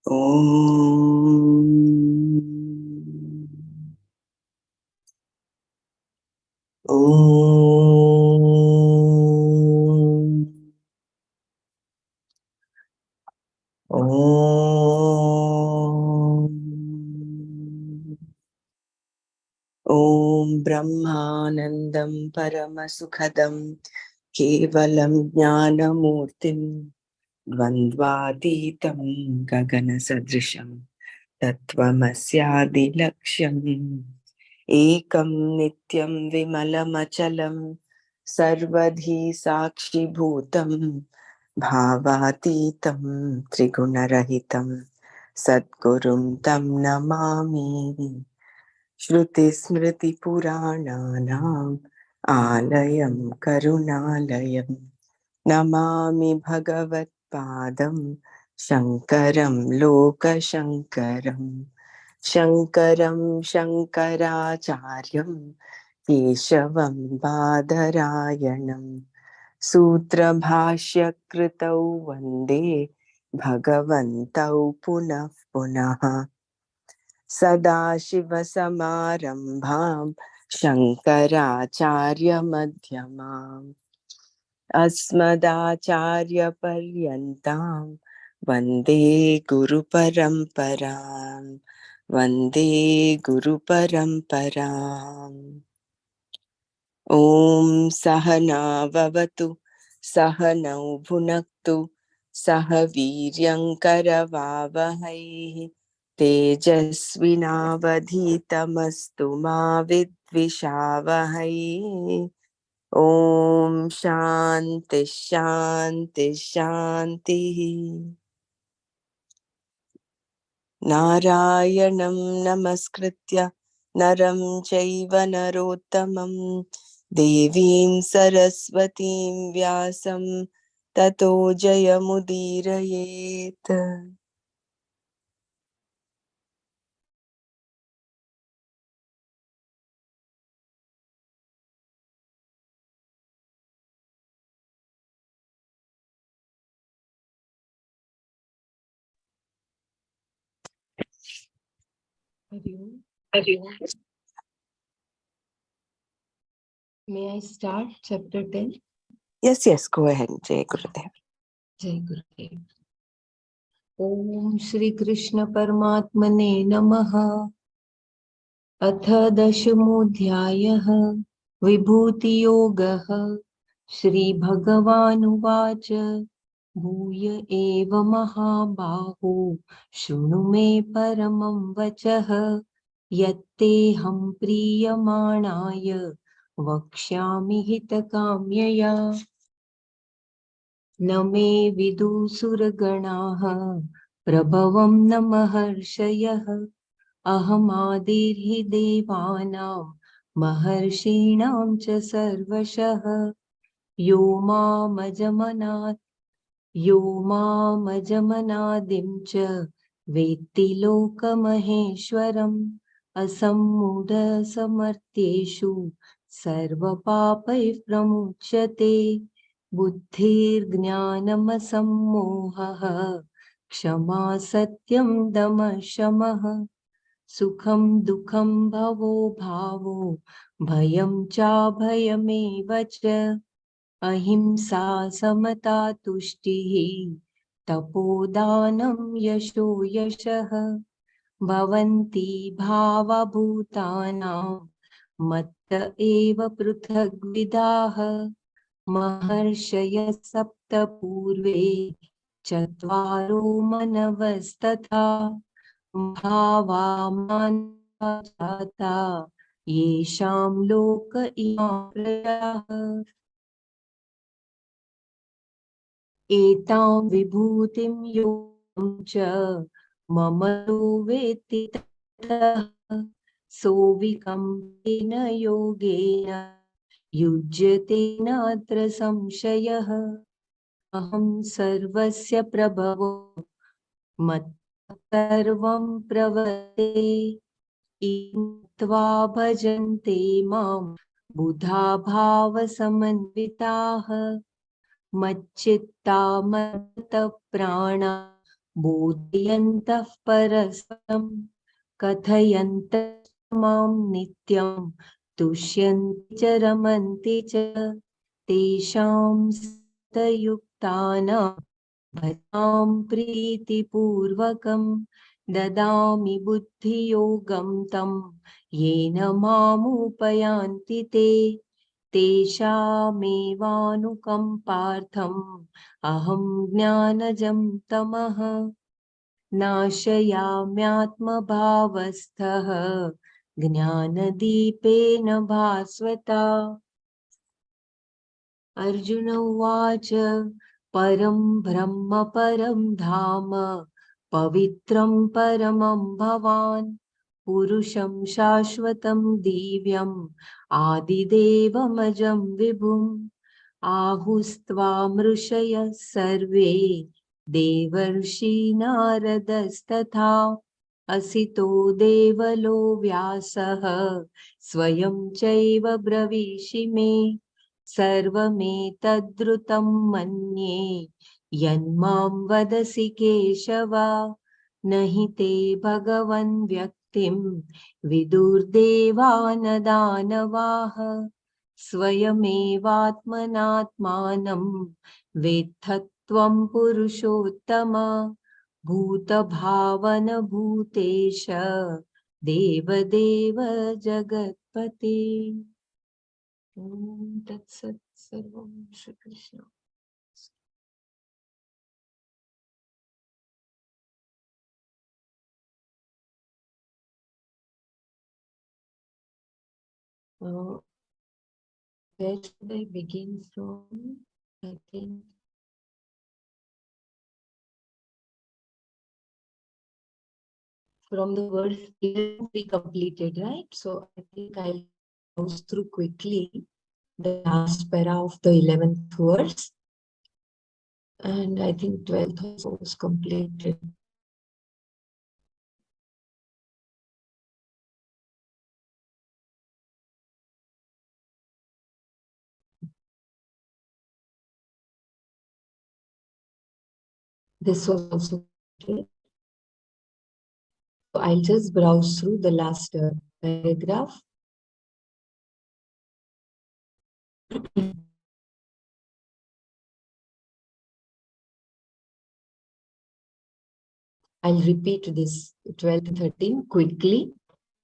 Om. Om. Om. Om Brahmanandam Paramasukadam Kevalam Jnanamurtim Dvandvatitam Gagana Sadrisham Tattvamasyadilaksham Ekam Nityam Vimalamachalam Sarvadhi Sakshibhutam Bhavatitam Trigunarahitam Sadgurum Tam Namami Shrutismritipurananam Alayam Karunalayam Namami Bhagavatpadam Shankaram Lokashankaram Shankaram Shankaracharyam Keshavam Badarayanam Sutra Kritau Vande Bhagavantau Punah Punah Sadashivasamaramбhaं Shankaracharyamध्यमाम् Asmadacharyaparyantam Vande Guruparamparam Vande Guruparamparam Om Sahana Vavatu Sahanau Bhunaktu Sahaviryankaravavahai Tejasvinavadhitamastu ma vidvishavahai Om Shanti Shanti Shanti Narayanam Namaskritya Naram Chaiva Narottamam Devim Saraswatim Vyasam Tato Jayamudirayet. May I start chapter 10? Yes, go ahead, Jai Gurudev. Jai Gurudev. Om Shri Krishna Paramatmane Namaha. Atha Dashamodhyayah Vibhuti Yogah Shri Bhagavanuvacha Bhuya eva mahabaho Shunu me paramam vachah Yatte ham priyamanaya Vakshyami hitakamyaya न मे विदुसुरगणाः प्रभवं न महर्षयः अहमादिर्हि देवानां महर्षीणां च सर्वशः यो मामजमनादिं च वेत्ति लोकमहेश्वरम् असम्मूढसमर्थ्येषु सर्वपापैः प्रमुच्यते बुद्धिर्ज्ञानमसम्मोहः क्षमा सत्यं दमः शमः सुखं दुःखं भवो भावो भयं चाभयमेव च अहिंसा समता तुष्टिः तपोदानं यशो यशः भवन्ति भावभूतानां मत्त एव पृथग्विधाः महर्षयः सप्त पूर्वे चत्वारो मनवस्तथा भावामाना जाता येषां लोक इमाः प्रजाः एतां विभूतिं योगं च मम यो वेत्ति ततः सोऽविकम्पेन योगेन युज्यते नात्र संशयः अहं सर्वस्य प्रभवो मत्तः सर्वं प्रवर्ते इत्वा भजन्ते मां बुधा भावसमन्विताः मच्चित्ता मत्तप्राणा बोधयन्तः परस्परं कथयन्तश्च मां नित्यं तुष्यन्ति च रमन्ति च तेषां सतयुक्तानां भजां प्रीतिपूर्वकं ददामि बुद्धियोगं तं येन मामुपयान्ति ते तेषामेवानुकम्पार्थम् अहं ज्ञानजं तमः नाशयाम्यात्मभावस्थः ज्ञानदीपेन भास्वता। अर्जुन उवाच परं ब्रह्म परं धाम पवित्रं परमं भवान् पुरुषं शाश्वतं दिव्यम् आदिदेवमजं विभुम् आहुस्त्वामृषयः सर्वे देवर्षि नारदस्तथा असितो देवलो व्यासः स्वयं चैव ब्रवीषि मे सर्वमेतद्रुतं मन्ये यन्मां वदसि केशव न हि ते भगवन् व्यक्तिं विदुर्देवानदानवाः स्वयमेवात्मनात्मानं वेत्थत्वं पुरुषोत्तम भूतभावनभूतेश देवदेव जगत्पते। ॐ तत्सत् सर्वं Shrikrishna. Where should I begin from? I think from the verse 11 we completed, right? So I think I'll browse through quickly the last para of the 11th verse. And I think 12th also was completed. This was also completed. So I'll just browse through the last paragraph. I'll repeat this 12 and 13 quickly.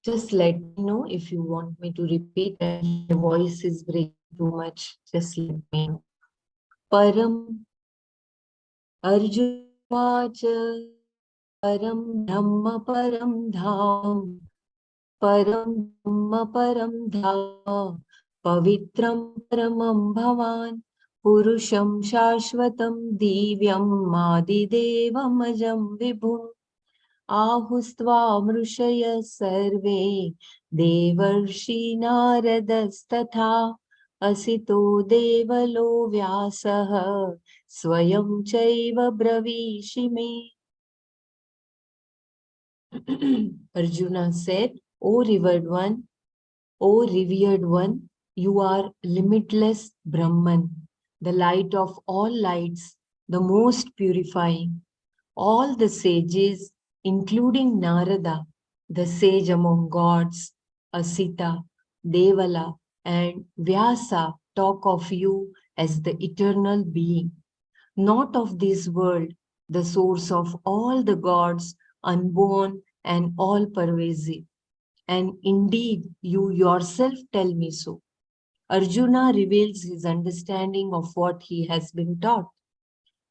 Just let me know if you want me to repeat and your voice is breaking too much. Just let me know. Param Arjunvacha Param Dhamma Param Dham Param Dhamma Param Dham Pavitram Paramam Bhavan Purusham Shashvatam Divyam Madidevam Ajam Vibhum आहुस्त्वामृषय सर्वे देवर्षि नारदस्तथा असितो देवलो व्यासः स्वयं चैव ब्रवीषि मे. Arjuna said, O revered one, you are limitless Brahman, the light of all lights, the most purifying. All the sages, including Narada, the sage among gods, Asita, Devala, and Vyasa, talk of you as the eternal being, not of this world, the source of all the gods, unborn and all pervasive. And indeed, you yourself tell me so. Arjuna reveals his understanding of what he has been taught.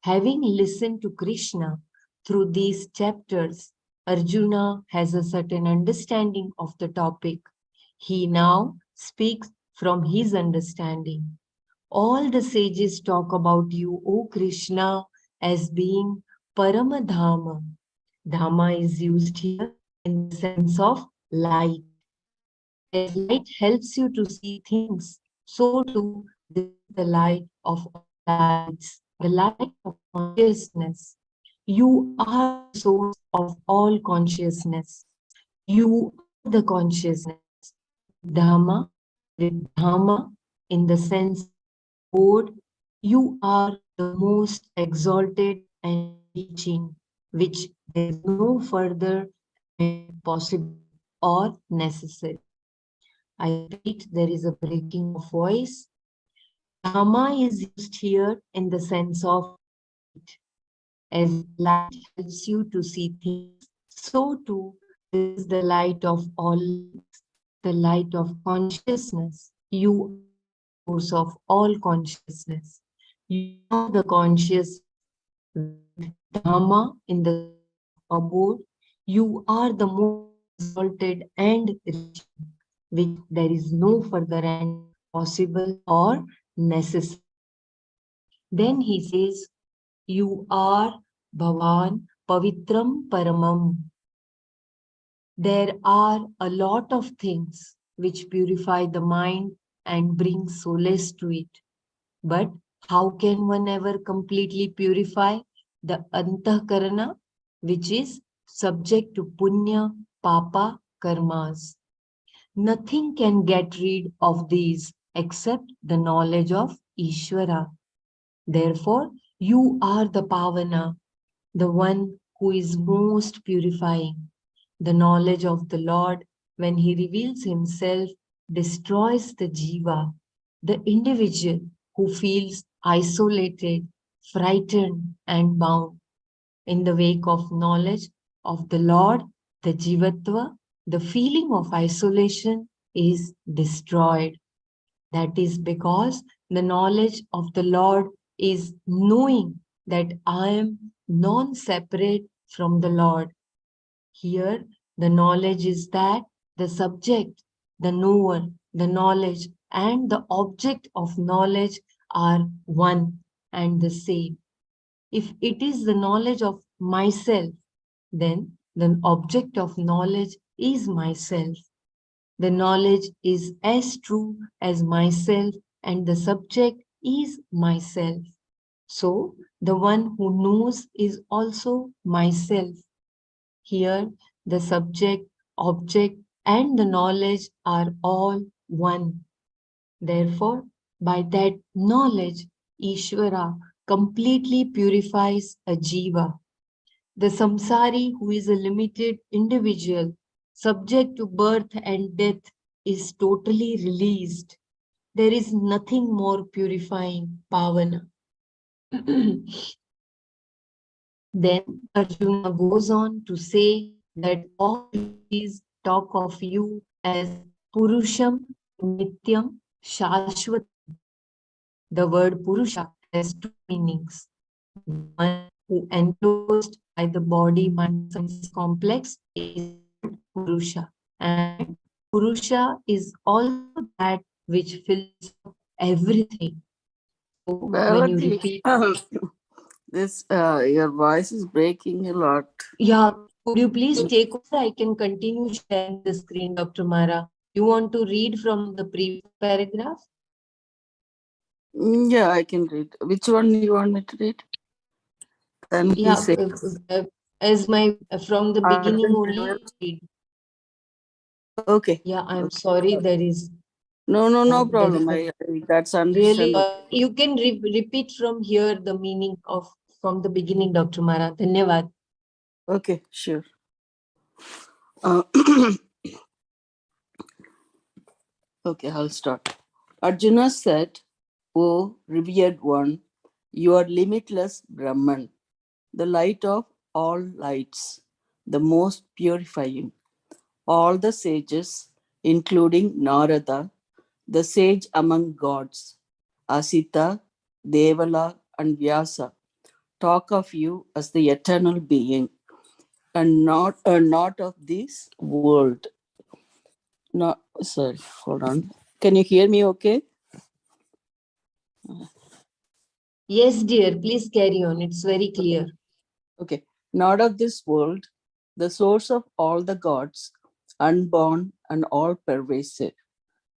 Having listened to Krishna through these chapters, Arjuna has a certain understanding of the topic. He now speaks from his understanding. All the sages talk about you, O Krishna, as being Paramadhama. Dhamma is used here in the sense of light. As light helps you to see things, so too this is the light of all lights, the light of consciousness. You are the source of all consciousness. You are the consciousness. Dhamma, with Dhamma in the sense of Lord, you are the most exalted and reaching. which there is no further and possible or necessary. I repeat, there is a breaking of voice. Dharma is used here in the sense of light. As light helps you to see things, so too this is the light of all lights, the light of consciousness. You are the source of all consciousness. You are the consciousness with Dharma in the sense of abode. You are the most exalted and reaching, which there is no further end possible or necessary. Then he says, you are Bhavan Pavitram Paramam. There are a lot of things which purify the mind and bring solace to it. But how can one ever completely purify the Antakarana, which is subject to Punya, Papa, Karmas? Nothing can get rid of these except the knowledge of Ishvara. Therefore, you are the Pavana, the one who is most purifying. The knowledge of the Lord, when he reveals himself, destroys the jiva, the individual who feels isolated, frightened, and bound. In the wake of knowledge of the Lord, the jivatva, the feeling of isolation is destroyed. That is because the knowledge of the Lord is knowing that I am non separate from the Lord. Here, the knowledge is that the subject, the knower, the knowledge, and the object of knowledge are one and the same. If it is the knowledge of myself, then the object of knowledge is myself. The knowledge is as true as myself, and the subject is myself. So, the one who knows is also myself. Here, the subject, object, and the knowledge are all one. Therefore, by that knowledge, Ishvara completely purifies a jiva. The samsari, who is a limited individual, subject to birth and death, is totally released. There is nothing more purifying, Pavana. Then Arjuna goes on to say that all rishis talk of you as Purusham Nityam Shashwatam. The word Purusha has two meanings. The one who enclosed by the body mind sense complex is called Purusha. And Purusha is also that which fills up everything. So when you Bharati, repeat, this your voice is breaking a lot. yeah, could you please take over? I can continue sharing the screen, Dr. Mara. You want to read from the previous paragraph? Yeah, I can read. Which one you want me to read? Then he Yeah, said, as my from the beginning Arjun only. reveals. Read. Okay. Yeah, I'm Okay. sorry. There is No there problem. is a That's really. understandable. You can repeat from here the meaning of from the beginning, Dr. Mara. Dhanyavad. Okay, sure. Uh, okay, I'll start. Arjuna said, O revered one, you are limitless Brahman, the light of all lights, the most purifying. All the sages, including Narada, the sage among gods, Asita, Devala, and Vyasa, talk of you as the eternal being and not of this world. No, sorry, hold on. Can you hear me okay? Yes, dear. Please carry on. It's very Okay. clear. Okay. Not of this world, the source of all the gods, unborn and all pervasive.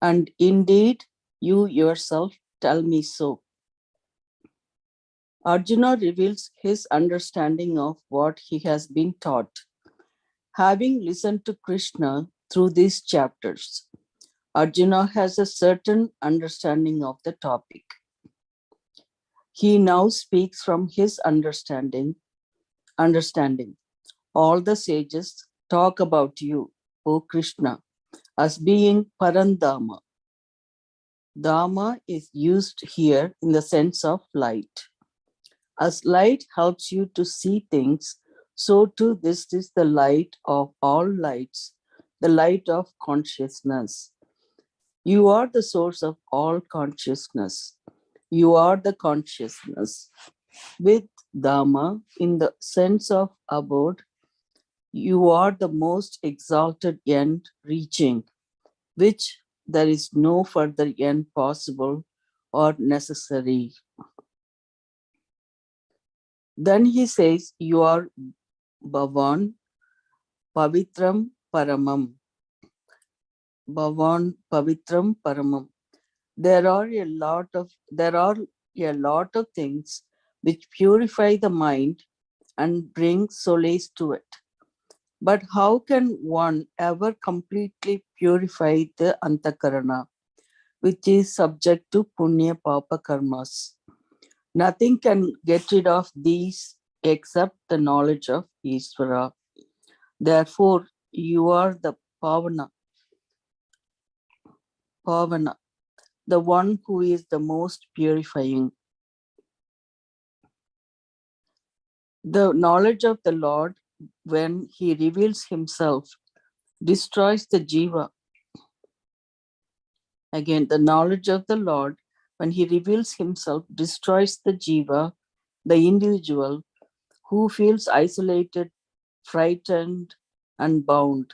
And indeed, you yourself tell me so. Arjuna reveals his understanding of what he has been taught. Having listened to Krishna through these chapters, Arjuna has a certain understanding of the topic. He now speaks from his understanding understanding. All the sages talk about you, O Krishna, as being Parandama. Dharma is used here in the sense of light. As light helps you to see things, so too this is the light of all lights, the light of consciousness. You are the source of all consciousness. You are the consciousness. With Dharma, in the sense of abode, you are the most exalted end reaching, which there is no further end possible or necessary. Then he says, you are Bhavan Pavitram Paramam. Bhavan Pavitram Paramam. There are a lot of things which purify the mind and bring solace to it. But how can one ever completely purify the antakarana, which is subject to punya papa karmas? Nothing can get rid of these except the knowledge of Ishvara. Therefore, you are the Pavana, the one who is the most purifying. The knowledge of the Lord, when he reveals himself, destroys the jiva. Again, the knowledge of the Lord, when he reveals himself, destroys the jiva, the individual who feels isolated, frightened, and bound.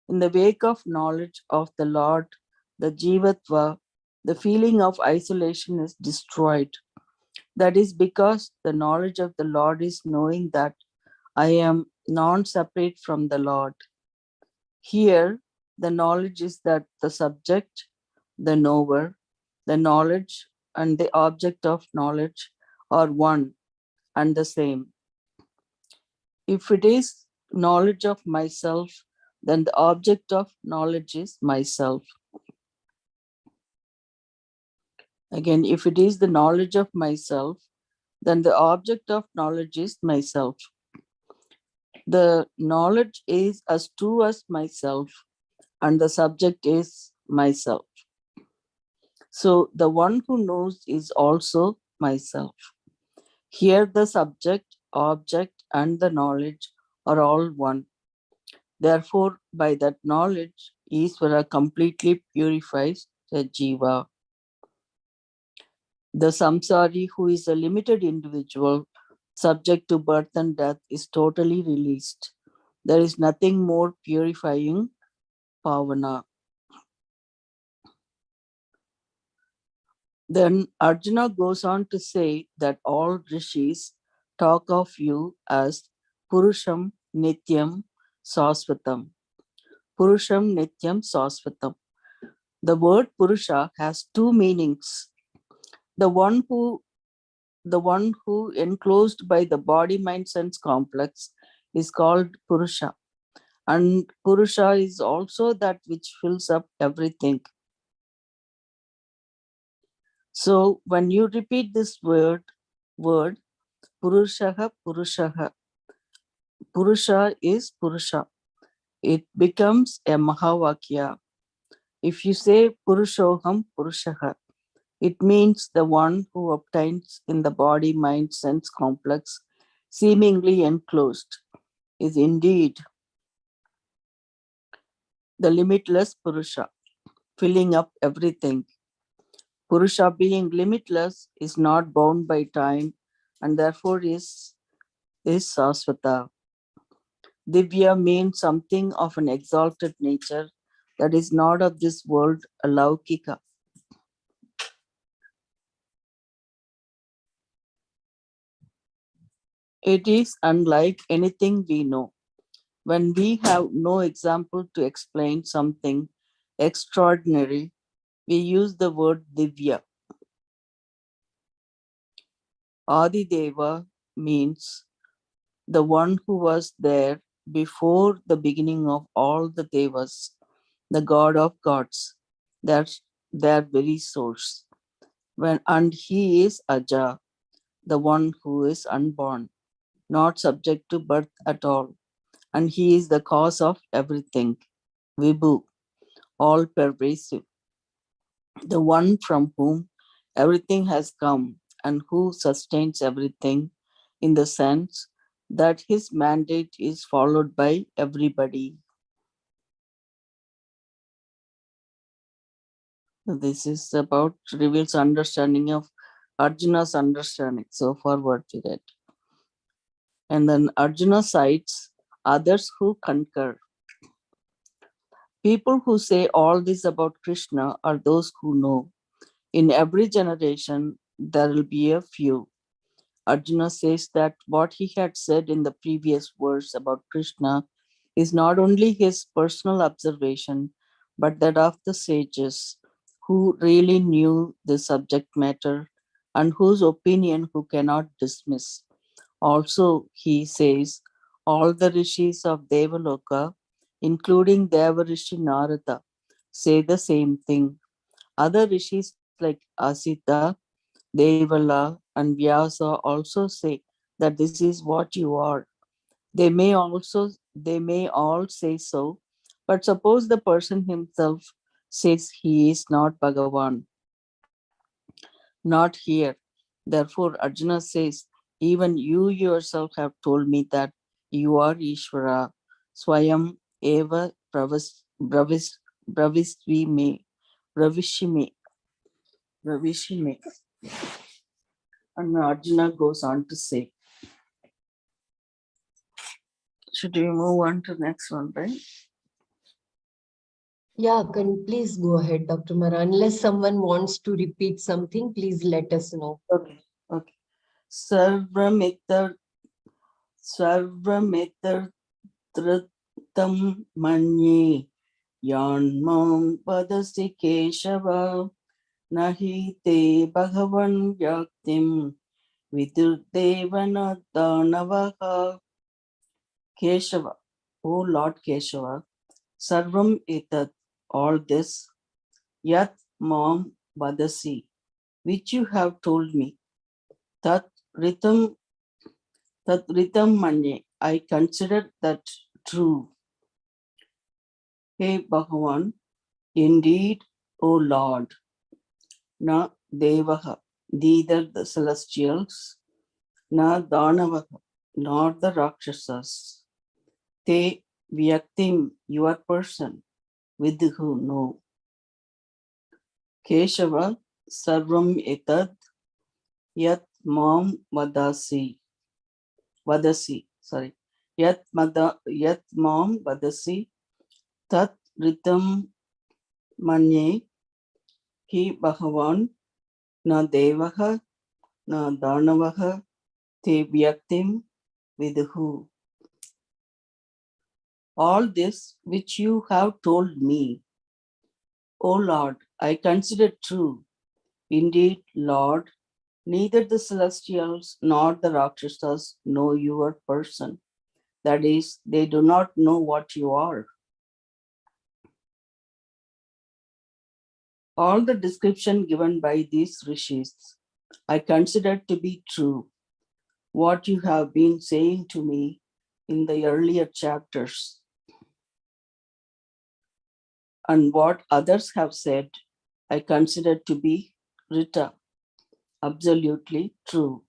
In the wake of knowledge of the Lord, the jivatva, the feeling of isolation is destroyed. That is because the knowledge of the Lord is knowing that I am non-separate from the Lord. Here, the knowledge is that the subject, the knower, the knowledge, and the object of knowledge are one and the same. If it is knowledge of myself, then the object of knowledge is myself. Again, if it is the knowledge of myself, then the object of knowledge is myself. The knowledge is as true as myself, and the subject is myself. So the one who knows is also myself. Here the subject, object, and the knowledge are all one. Therefore, by that knowledge, Isvara completely purifies the jiva. The samsari, who is a limited individual, subject to birth and death, is totally released. There is nothing more purifying pavana. Then Arjuna goes on to say that all rishis talk of you as Purusham Nityam Sasvatam. Purusham Nityam Sasvatam. The word Purusha has two meanings. The one who enclosed by the body mind sense complex is called Purusha. And Purusha is also that which fills up everything. So when you repeat this word, Purushaha, Purushaha, Purusha is Purusha. It becomes a Mahavakya. If you say Purushoham, Purushaha, it means the one who obtains in the body, mind, sense complex, seemingly enclosed, is indeed the limitless Purusha, filling up everything. Purusha, being limitless, is not bound by time and therefore is Sasvata. Divya means something of an exalted nature that is not of this world, alaukika. It is unlike anything we know. When we have no example to explain something extraordinary, we use the word divya. Adideva means the one who was there before the beginning of all the devas, the god of gods. That's their very source. And he is Aja, the one who is unborn. not subject to birth at all, and he is the cause of everything, Vibhu, all pervasive, the one from whom everything has come and who sustains everything in the sense that his mandate is followed by everybody. This is about reveals understanding of Arjuna's understanding. So forward with it. And then Arjuna cites others who concur. People who say all this about Krishna are those who know. In every generation, there will be a few. Arjuna says that what he had said in the previous verse about Krishna is not only his personal observation, but that of the sages who really knew the subject matter and whose opinion who cannot dismiss. Also, he says, all the rishis of Devaloka, including Devarishi Narada, say the same thing. Other rishis like Asita, Devala, and Vyasa also say that this is what you are. They may all say so, but suppose the person himself says he is not Bhagavan, not here. Therefore, Arjuna says, even you yourself have told me that you are Ishvara, Swayam Eva Bravisvi Bravishime, Bravishime. And Arjuna goes on to say, should we move on to the next one, right? Yeah, please go ahead, Dr. Mara. Unless someone wants to repeat something, please let us know. Okay. Okay. Sarvamitar Trtam Manye Yanmam Padasi Keshava Nahi Te Bhagavan Yaktim Vidurdevana Danavaha. Keshava, O Lord Keshava, Sarvam Etat, all this, Yat Mam Vadasi, which you have told me, Tat Ritam Manye, I consider that true. Hey Bhagavan, indeed, O Lord, na Devaha, neither the celestials, na Danavaha, nor the Rakshasas, te Vyaktim, your person, with who know. Keshava, Sarvam Etad, Yat Mam Vadasi, sorry, Yat Mam Vadasi, Tat Ritam Manye, Ki Bhagavan, Na Devaha, Na Danavaha, Te Vyaktim, Vidhu. All this which you have told me, O Lord, I consider true. Indeed, Lord, neither the celestials nor the Rakshasas know your person. That is, they do not know what you are. All the description given by these rishis I consider to be true. What you have been saying to me in the earlier chapters and what others have said, I consider to be Rita, absolutely true.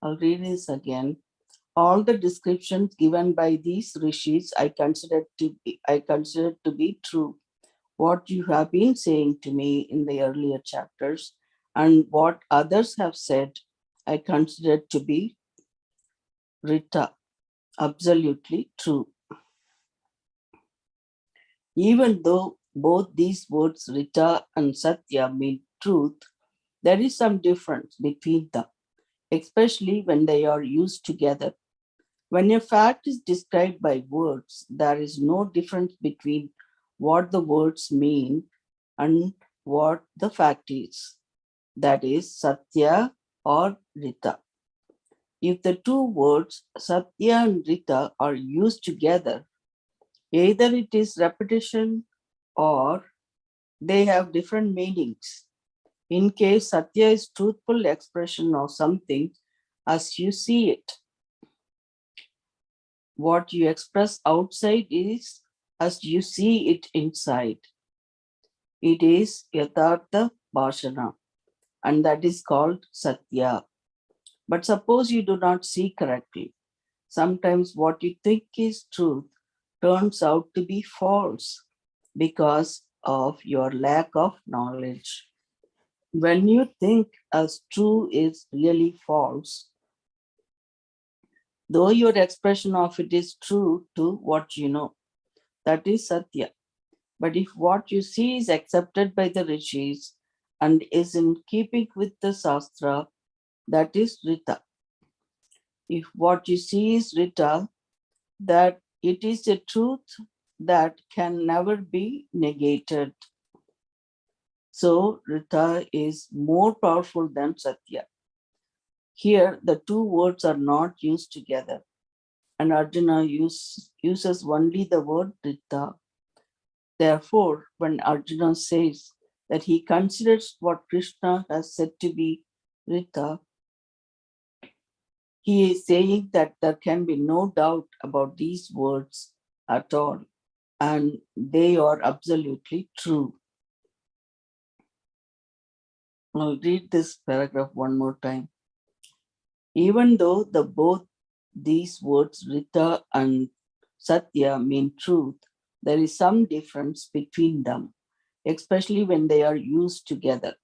I'll read this again. All the descriptions given by these rishis I consider to be true. What you have been saying to me in the earlier chapters and what others have said, I consider to be Rita, absolutely true. Even though both these words Rita and Satya mean truth, there is some difference between them, especially when they are used together. When a fact is described by words, there is no difference between what the words mean and what the fact is. That is Satya or Rita. If the two words Satya and Rita are used together, either it is repetition or they have different meanings. In case Satya is truthful expression of something as you see it, What you express outside is as you see it inside. It is Yathartha Bhashana, and that is called Satya. But suppose you do not see correctly. Sometimes what you think is truth turns out to be false because of your lack of knowledge. When you think as true is really false, though your expression of it is true to what you know, that is Satya. But if what you see is accepted by the rishis and is in keeping with the Shastra, that is Rita. If what you see is Rita, that it is a truth that can never be negated. So Rita is more powerful than Satya. Here, the two words are not used together, and Arjuna uses only the word Rita. Therefore, when Arjuna says that he considers what Krishna has said to be Rita, he is saying that there can be no doubt about these words at all, and they are absolutely true. I'll read this paragraph one more time. Even though both these words, Rita and Satya, mean truth, there is some difference between them, especially when they are used together.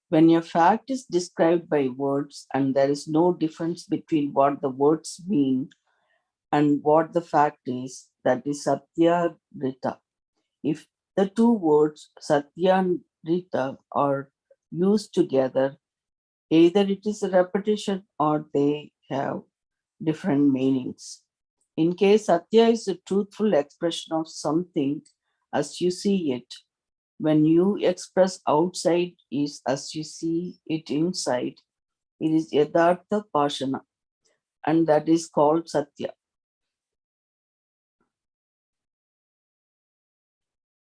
When a fact is described by words and there is no difference between what the words mean and what the fact is, that is Satya Rita. If the two words Satya and Rita are used together, either it is a repetition or they have different meanings. In case Satya is a truthful expression of something as you see it, when you express outside is as you see it inside, it is Yathartha Bhashana, and that is called Satya.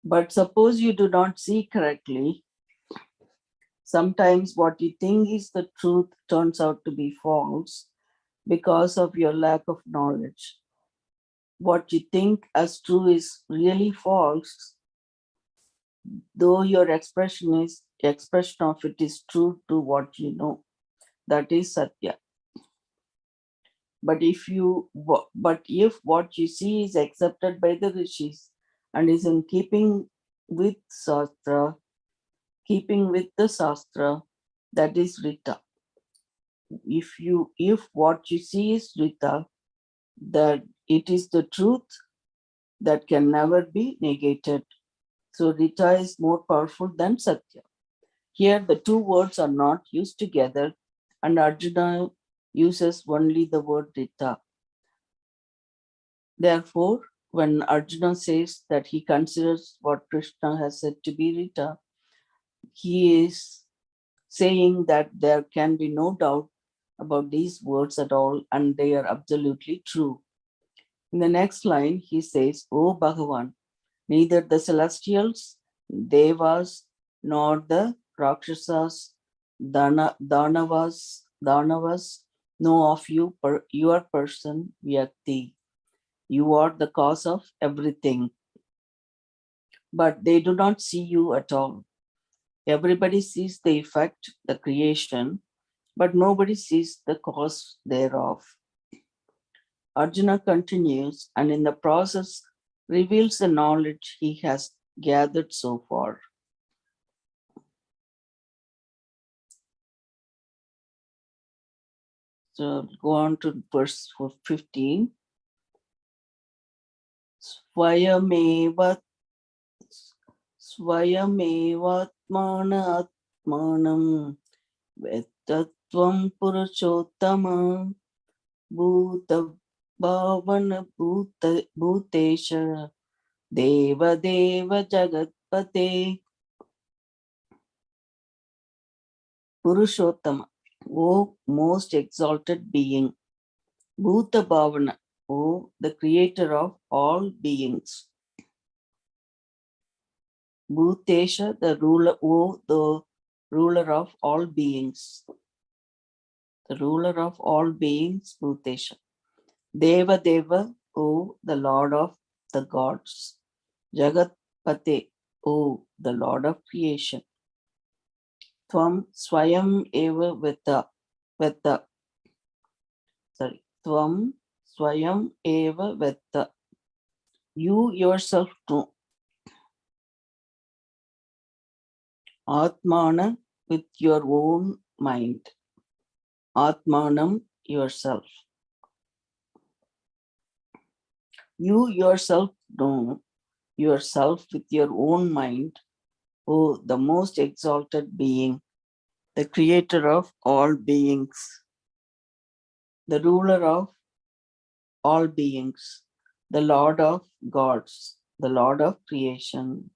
But suppose you do not see correctly, sometimes what you think is the truth turns out to be false because of your lack of knowledge. What you think as true is really false, though your expression of it is true to what you know. That is Satya. But if what you see is accepted by the rishis and is in with Shastra, keeping with the Shastra, that is Rita. If what you see is Rita, that it is the truth that can never be negated. So Rita is more powerful than Satya. Here the two words are not used together, and Arjuna uses only the word Rita. Therefore, when Arjuna says that he considers what Krishna has said to be Rita, he is saying that there can be no doubt about these words at all, and they are absolutely true. In the next line, he says, O Bhagavan, neither the celestials, devas, nor the rakshasas, danavas know of you, your person, Vyakti. You are the cause of everything, but they do not see you at all. Everybody sees the effect, the creation, but nobody sees the cause thereof. Arjuna continues and in the process reveals the knowledge he has gathered so far. So go on to verse 15. Swayamevatmanatmanam vetatvam purushottama bhuta bhavana bhutesha deva deva jagatpate Purushottama, O most exalted being, Bhuta Bhavana, O the creator of all beings. Bhutesha, the ruler, O the ruler of all beings. The ruler of all beings, Bhutesha. Deva Deva, O the Lord of the gods. Jagat Pate, O the Lord of creation. Tvam Swayam Eva Vetta. Tvam Swayam Eva Vetta. You yourself know. Atmana with your own mind. Atmanam yourself. You yourself know yourself with your own mind, O the most exalted being, the creator of all beings, the ruler of all beings, the Lord of gods, the Lord of creation.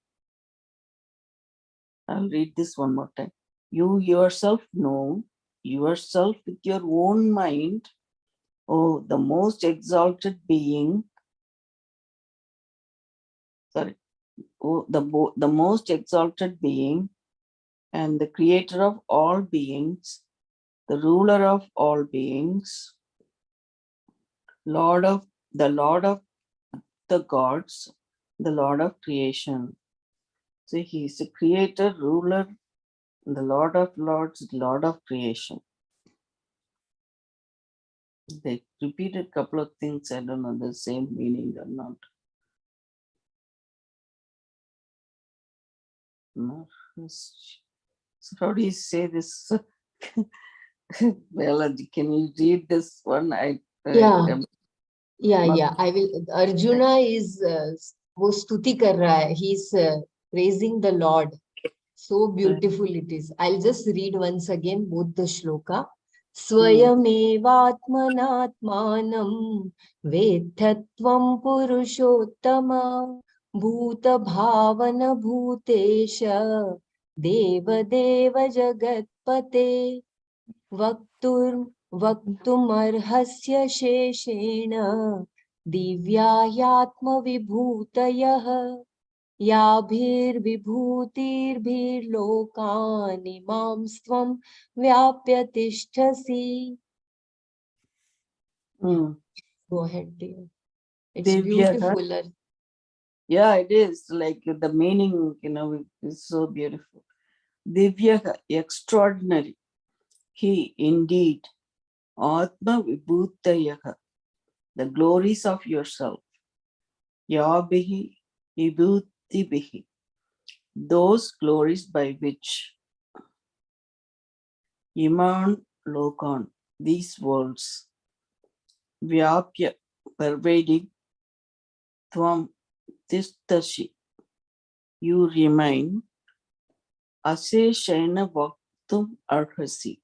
I'll read this one more time. You yourself know yourself with your own mind, O the most exalted being, the most exalted being and the creator of all beings, the ruler of all beings, Lord of the gods, the Lord of creation. So he is the creator, ruler, the Lord of lords, Lord of creation. They repeated a couple of things, I don't know the same meaning or not. No. So how do you say this? Well, can you read this one? Yeah. Not- Yeah. I will. Arjuna is वो स्तुति कर रहा है. He's praising the Lord. So beautiful it is. I'll just read once again both the shloka. Swayamevātmanātmānam vedhatvam purushottama bhūtabhāvana bhūtesha deva deva jagatpate vaktumarhasya sheshena दिव्यायात्मविभूतयः याभिर्विभूतिर्भिर्लोकान् इमां स्वं व्याप्य तिष्ठसि. Go ahead, dear. It's Divya, beautiful. yeah, it is like the meaning, is so beautiful. Divya, extraordinary. He indeed, Atma Vibhutayaha, the glories of yourself. Yabihi Vibhutibihi, those glories by which Iman Lokan, these worlds, Vyapya, pervading, Tvam Tistashi, you remain, Ase Shaina Vaktum Arhasi,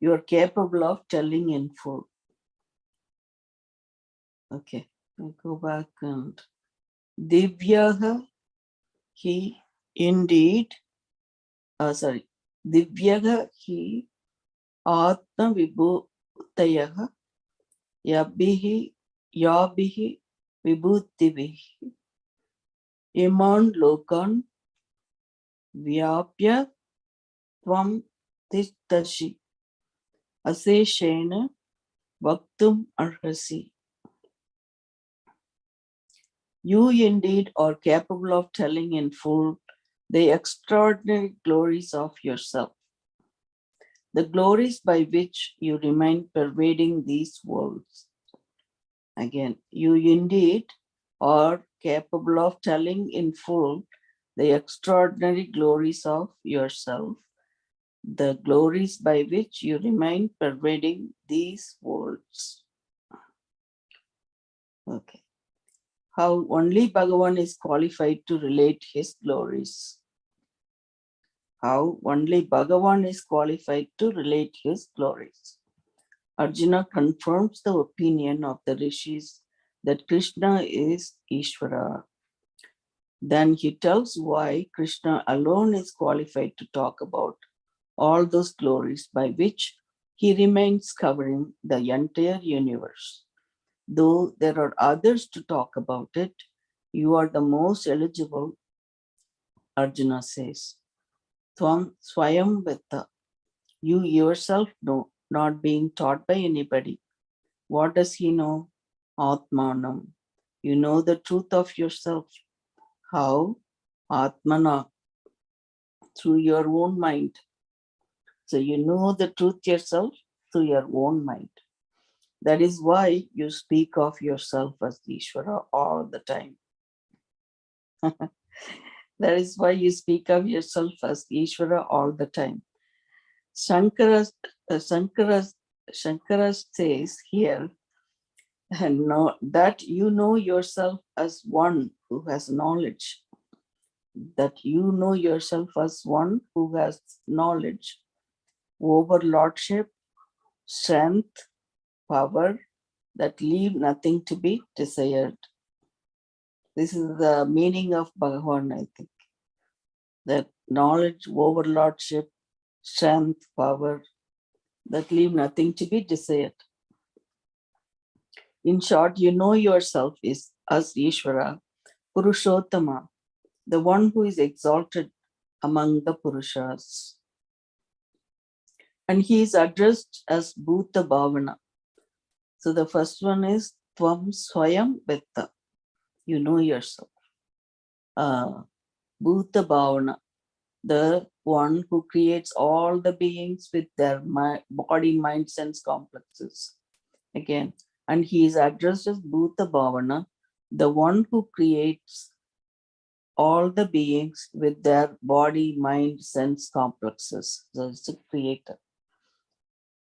you are capable of telling in full. Okay, I'll go back and Divyaha, he indeed, Divyaha, he Atma Vibhutayaha, Yabihi Vibhutibihi, Iman Lokan, Vyapya Tvam Tistashi, Aseshena Vaktum Arhasi. You indeed are capable of telling in full the extraordinary glories of yourself, the glories by which you remain pervading these worlds. Again, you indeed are capable of telling in full the extraordinary glories of yourself, the glories by which you remain pervading these worlds. Okay. How only Bhagavan is qualified to relate his glories. How only Bhagavan is qualified to relate his glories. Arjuna confirms the opinion of the rishis that Krishna is Ishvara. Then he tells why Krishna alone is qualified to talk about all those glories by which he remains covering the entire universe. Though there are others to talk about it, you are the most eligible, Arjuna says. Tvam Swayam Vetta, you yourself know, not being taught by anybody. What does he know? Atmanam. You know the truth of yourself. How? Atmana, through your own mind. So you know the truth yourself through your own mind. That is why you speak of yourself as Ishvara all the time. That is why you speak of yourself as Ishvara all the time. Shankara, Shankara says here, and know that you know yourself as one who has knowledge. That you know yourself as one who has knowledge, overlordship, strength, power that leave nothing to be desired. This is the meaning of Bhagavan, I think. That knowledge, overlordship, strength, power that leave nothing to be desired. In short, you know yourself is as Ishvara, Purushottama, the one who is exalted among the Purushas. And he is addressed as Bhuta Bhavana. So the first one is Tvam Swayam Vetta. You know yourself. Bhuta Bhavana, the one who creates all the beings with their body, mind, sense complexes. Again, and he is addressed as Bhuta Bhavana, the one who creates all the beings with their body, mind, sense complexes. So it's a creator.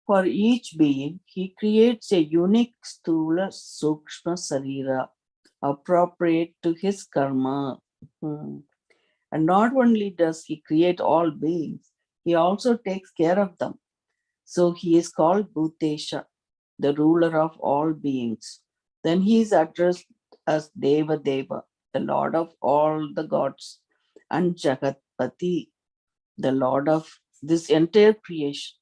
For each being, he creates a unique Sthula Sukshma Sarira appropriate to his karma. And not only does he create all beings, he also takes care of them. So he is called Bhutesha, the ruler of all beings. Then he is addressed as Deva Deva, the lord of all the gods, and Jagatpati, the lord of this entire creation.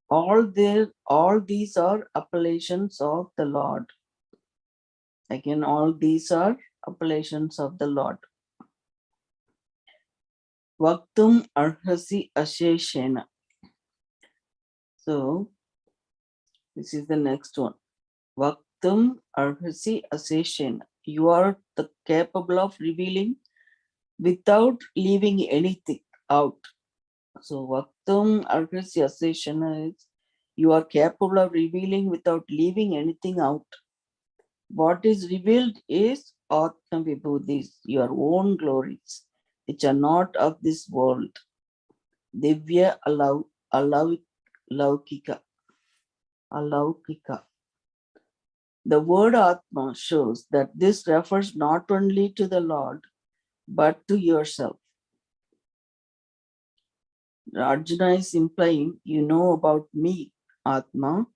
All these are appellations of the Lord. Again, all these are appellations of the Lord. Vaktum arhasi asheshena. So, this is the next one. Vaktum arhasi asheshena. You are capable of revealing without leaving anything out. So, Vaktum arhasi asheshena is you are capable of revealing without leaving anything out. What is revealed is Atma Vibhudis, your own glories, which are not of this world. Divya Alaukika. The word Atma shows that this refers not only to the Lord, but to yourself. Arjuna is implying, you know about me, Atma,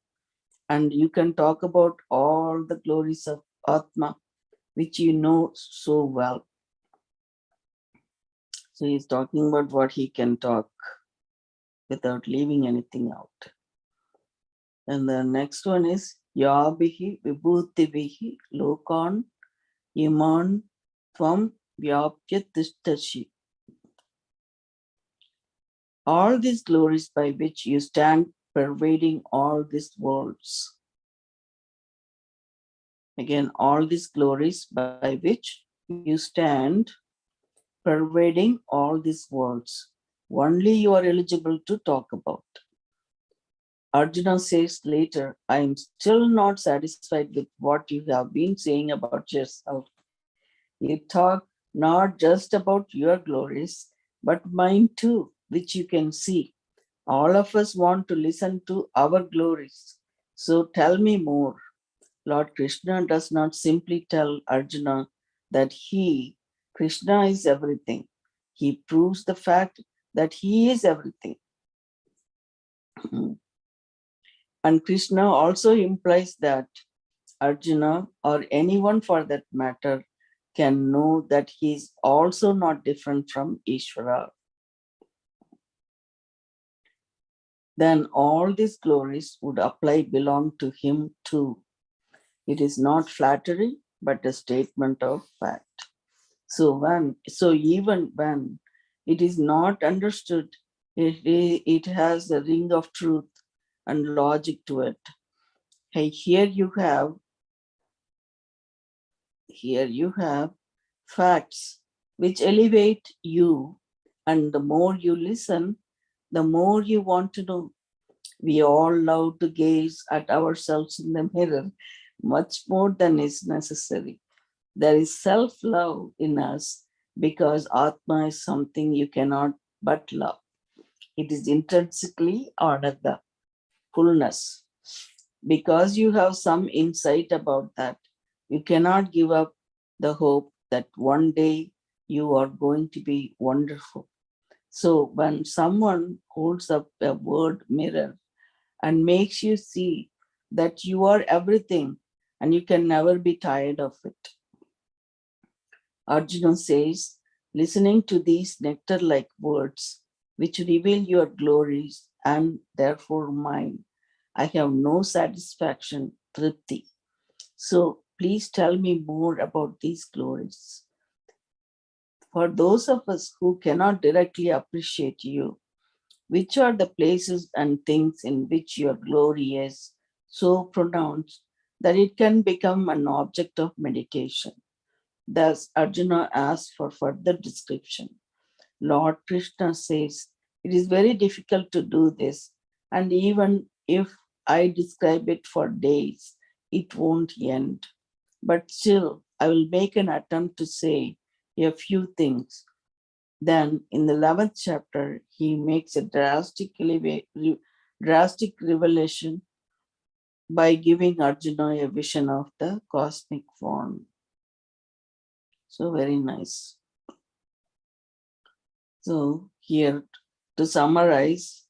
and you can talk about all the glories of Atma, which you know so well. So he's talking about what he can talk without leaving anything out. And the next one is Yabihi Vibhutivihi Lokan Iman Tvam Vyapya Tishtashi. All these glories by which you stand pervading all these worlds. Again, all these glories by which you stand pervading all these worlds. Only you are eligible to talk about. Arjuna says later, I am still not satisfied with what you have been saying about yourself. You talk not just about your glories, but mine too, which you can see. All of us want to listen to our glories. So tell me more. Lord Krishna does not simply tell Arjuna that Krishna is everything. He proves the fact that he is everything. And Krishna also implies that Arjuna, or anyone for that matter, can know that he is also not different from Ishvara. Then all these glories would belong to him too. It is not flattery, but a statement of fact. So even when it is not understood, it has a ring of truth and logic to it. Hey, here you have Here you have facts which elevate you, and the more you listen, the more you want to know. We all love to gaze at ourselves in the mirror much more than is necessary. There is self-love in us because Atma is something you cannot but love. It is intrinsically Ananda, fullness. Because you have some insight about that, you cannot give up the hope that one day you are going to be wonderful. So when someone holds up a word mirror and makes you see that you are everything and you can never be tired of it, Arjuna says, listening to these nectar-like words, which reveal your glories and therefore mine, I have no satisfaction, Tripti. So please tell me more about these glories. For those of us who cannot directly appreciate you, which are the places and things in which your glory is so pronounced that it can become an object of meditation? Thus, Arjuna asks for further description. Lord Krishna says, it is very difficult to do this, and even if I describe it for days, it won't end. But still, I will make an attempt to say a few things. Then, in the 11th chapter, he makes a drastic revelation by giving Arjuna a vision of the cosmic form. So, very nice. So here, to summarize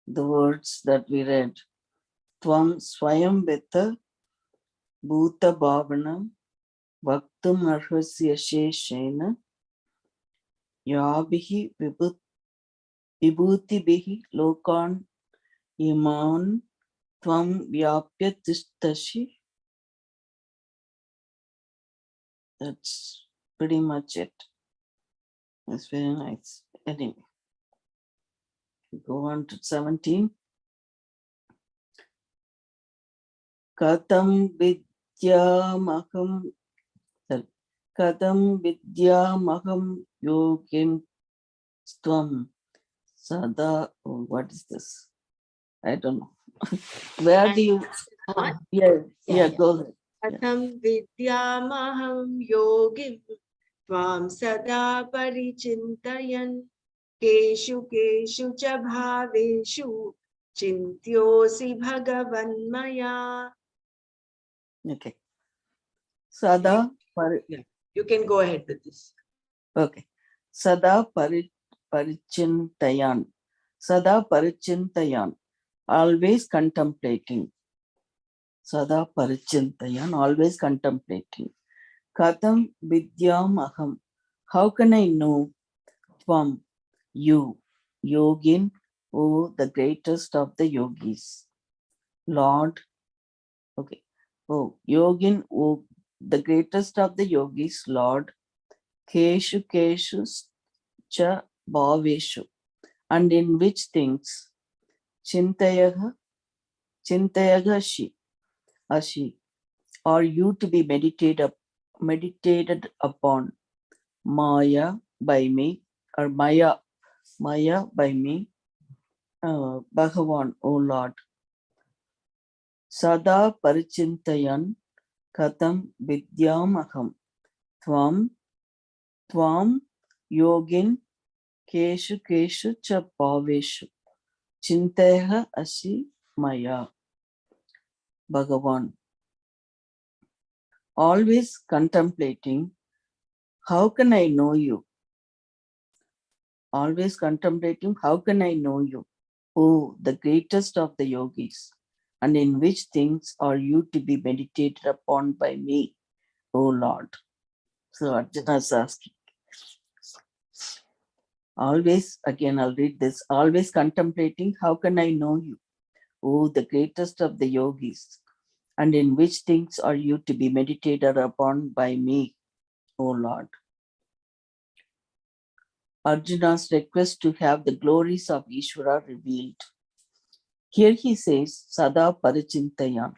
the words that we read, Tvam Swayam Vita Bhuta Bhavanam Vaktum Arhasya Sheshena Yabihi Vibhuti Lokan Iman Tvam Vyapya Tishtashi. That's pretty much it. That's very nice. Anyway, go on to 17. Katam Vidyamaham Kadam Vidyamaham Yogin Stvam Sada. Oh, what is this? I don't know. Where do you? Yeah, go ahead. Katham vidyamaham yogim tvam sada parichintayan keshu keshu cha bhaveshu chintyosi bhagavan maya. Okay. Sada. You can go ahead with this. Okay. Sada Parichintayan. Sada Parichintayan. Always contemplating. Sada Parichintayan. Always contemplating. Katham Vidyam Aham. How can I know Tvam, you, Yogin, oh, the greatest of the yogis. Lord, okay. Oh, Yogin, oh, the greatest of the yogis, Lord, Keshu Keshu Cha Bhaveshu, and in which things Chintayaga Ashi, are you to be meditated upon Maya by me, or Maya by me, Bhagavan, O Lord. Sada Parichintayan Katham Vidyamaham Tvam Yogin Keshu Keshu Cha Bhaveshu Chintayaha Asi Maya. Bhagavan. Always contemplating, how can I know you? Always contemplating, how can I know you? Oh, the greatest of the yogis, and in which things are you to be meditated upon by me, O Lord? So Arjuna is asking. Always, again, I'll read this. Always contemplating, how can I know you? Oh, the greatest of the yogis, and in which things are you to be meditated upon by me, O Lord? Arjuna's request to have the glories of Ishvara revealed. Here he says, Sada Parichintayan,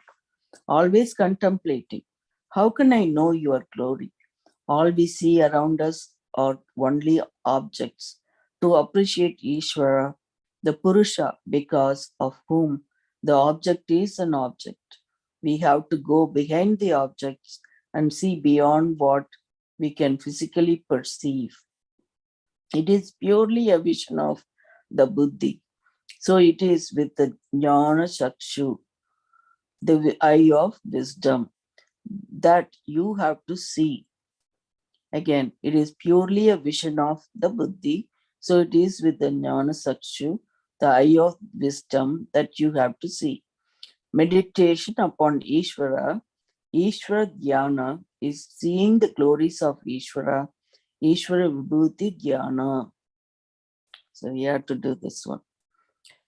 always contemplating. How can I know your glory? All we see around us are only objects. To appreciate Ishvara, the Purusha, because of whom the object is an object, we have to go behind the objects and see beyond what we can physically perceive. It is purely a vision of the Buddhi. So it is with the Jnana Chakshu, the eye of wisdom, that you have to see. Again, it is purely a vision of the Buddhi. So it is with the Jnana Chakshu, the eye of wisdom, that you have to see. Meditation upon Ishvara, Ishvara Dhyana, is seeing the glories of Ishvara, Ishvara Vibhuti Dhyana. So we have to do this one.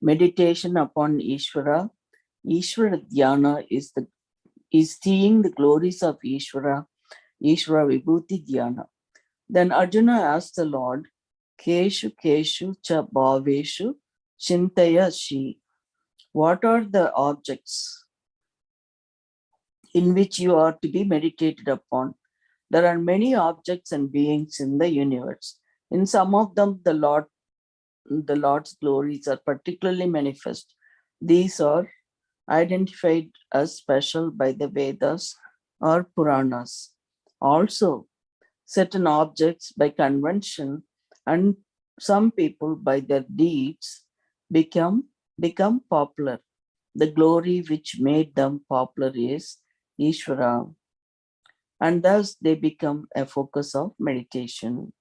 Meditation upon Ishvara, Ishvara Dhyana is seeing the glories of Ishvara, Ishvara Vibhuti Dhyana. Then Arjuna asked the Lord, Keshu Keshu cha bhaveshu chintaya shi. What are the objects in which you are to be meditated upon? There are many objects and beings in the universe. In some of them, the Lord's glories are particularly manifest. These are identified as special by the Vedas or Puranas. Also, certain objects by convention and some people by their deeds become popular. The glory which made them popular is Ishvara, and thus they become a focus of meditation.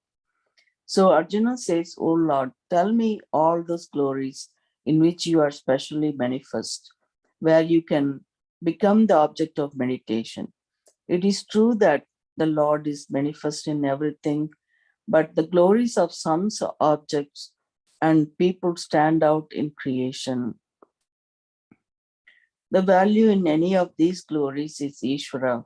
So Arjuna says, O Lord, tell me all those glories in which you are specially manifest, where you can become the object of meditation. It is true that the Lord is manifest in everything, but the glories of some objects and people stand out in creation. The value in any of these glories is Ishvara.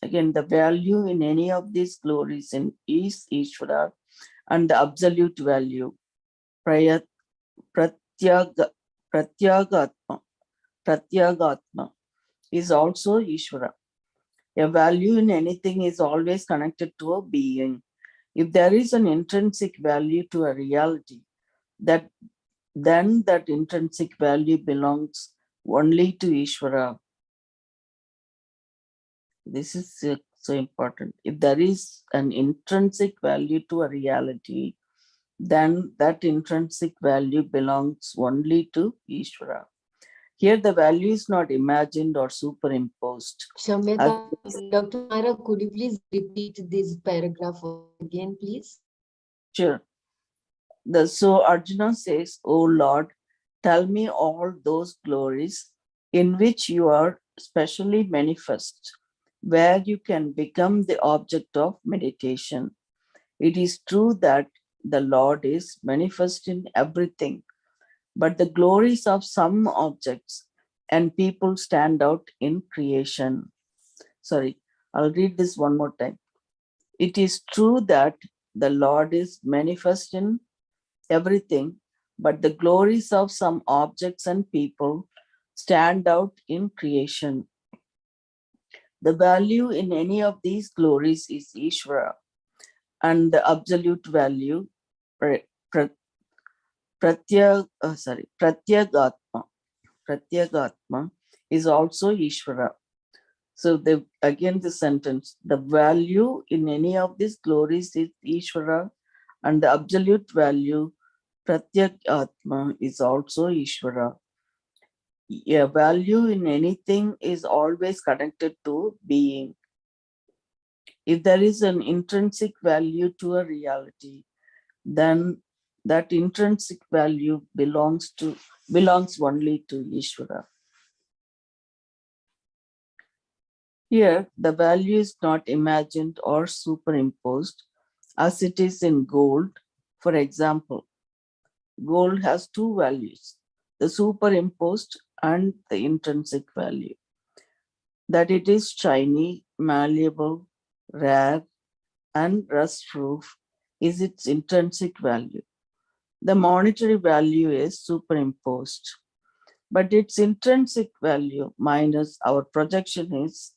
Again, the value in any of these glories is Ishvara, and the absolute value, pratyagatma, is also Ishvara. A value in anything is always connected to a being. If there is an intrinsic value to a reality, then that intrinsic value belongs only to Ishvara. This is so important. If there is an intrinsic value to a reality, then that intrinsic value belongs only to Ishvara. Here, the value is not imagined or superimposed. Shamyata, Dr. Mara, could you please repeat this paragraph again, please? Sure. So Arjuna says, O Lord, tell me all those glories in which you are specially manifest, where you can become the object of meditation. It is true that the Lord is manifest in everything, but the glories of some objects and people stand out in creation. Sorry, I'll read this one more time. It is true that the Lord is manifest in everything, but the glories of some objects and people stand out in creation. The value in any of these glories is Ishvara, and the absolute value, Pratyagatma is also Ishvara. So again the sentence, the value in any of these glories is Ishvara, and the absolute value, Pratyagatma, is also Ishvara. A value in anything is always connected to being. If there is an intrinsic value to a reality, then that intrinsic value belongs only to Ishvara. Here, the value is not imagined or superimposed as it is in gold. For example, gold has two values, the superimposed and the intrinsic value. That it is shiny, malleable, rare, and rust-proof is its intrinsic value. The monetary value is superimposed. but its intrinsic value minus our projection is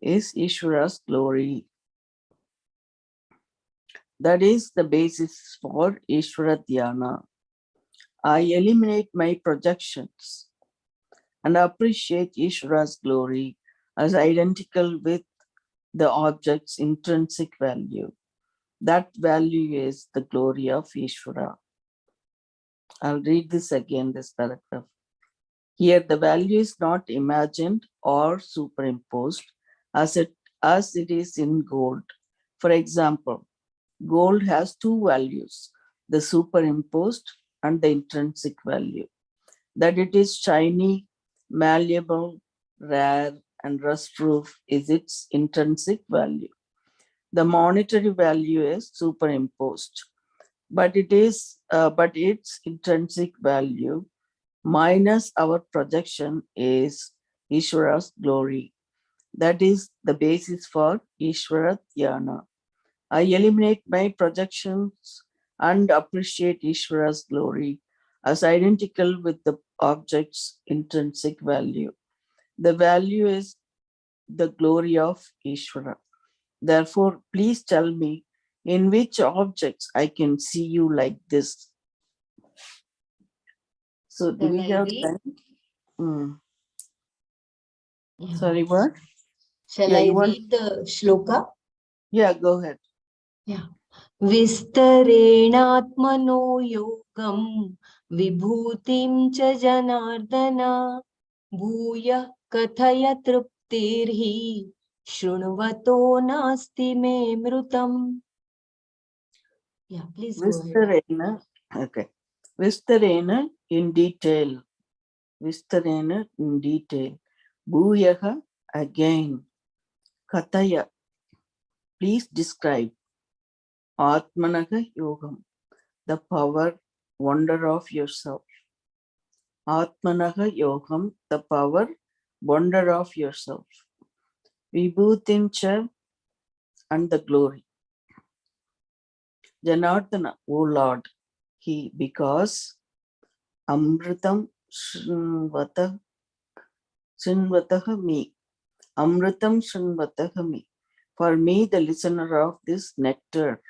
Ishvara's glory. That is the basis for Ishvara Dhyana. I eliminate my projections and appreciate Ishvara's glory as identical with the object's intrinsic value. That value is the glory of Ishvara. I'll read this again, this paragraph. Here, the value is not imagined or superimposed as it is in gold. For example, gold has two values, the superimposed and the intrinsic value. That it is shiny, malleable, rare, and rust-proof is its intrinsic value. The monetary value is superimposed, but its intrinsic value minus our projection is Ishvara's glory. That is the basis for Ishvara Dhyana. I eliminate my projections and appreciate Ishvara's glory as identical with the object's intrinsic value. The value is the glory of Ishvara. Therefore, please tell me in which objects I can see you like this. So, do we have time? Yeah. Sorry, what? Shall Yeah, I you want? read the shloka? Yeah, go ahead. Yeah. विस्तरेणात्मनो योगं विभूतिं च जनार्दन भूयः कथय तृप्तिर्हि शृण्वतो नास्ति मे मृतम्. Yeah, please go ahead. Vistarena, okay. Vistarena in detail. Vistarena in detail. Bhuyaha again. Kataya. Please describe. Atmanaga yogam. The power, wonder of yourself. Atmanaga yogam. The power, wonder of yourself. Vibhutim cha and the glory. Janardana, O Lord, he because Amritam Srinvataha me. Amritam Srinvataha me. For me, the listener of this nectar.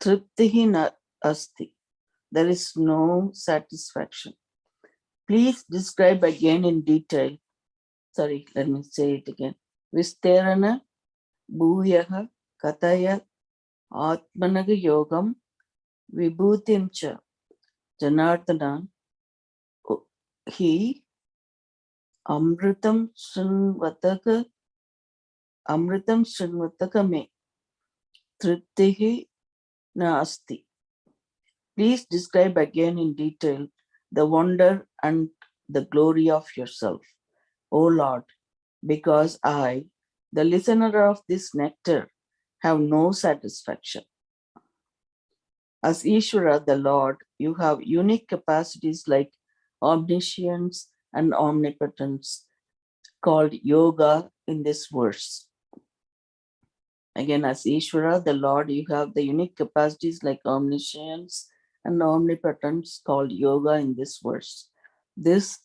Triptihi na asti. There is no satisfaction. Please describe again in detail. Sorry, let me say it again. Vistarana Bhuyaha Kataya Atmanaga Yogam Vibhutim cha Janardana. He Amritam Srinvataka me Triptihi na asti. Please describe again in detail the wonder and the glory of yourself, O Lord, because I, the listener of this nectar, have no satisfaction. As Ishvara, the Lord, you have unique capacities like omniscience and omnipotence, called yoga in this verse. Again, as Ishvara, the Lord, you have the unique capacities like omniscience and omnipotence, called yoga in this verse. These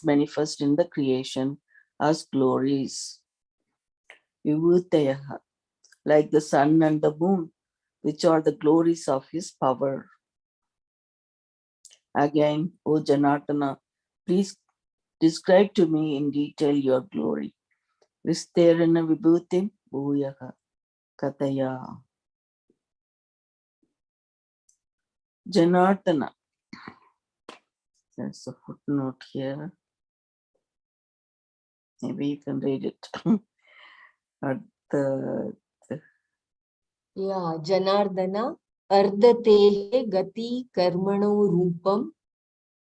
manifest in the creation as glories. Vibhuteyaha, like the sun and the moon, which are the glories of his power. Again, O Janardana, please describe to me in detail your glory. Vistarana vibhutim bhuyaha kataya. Janardana. There's a footnote here. Maybe you can read it. At the Yeah, Janardana Ardatehe Gati Karmano Rupam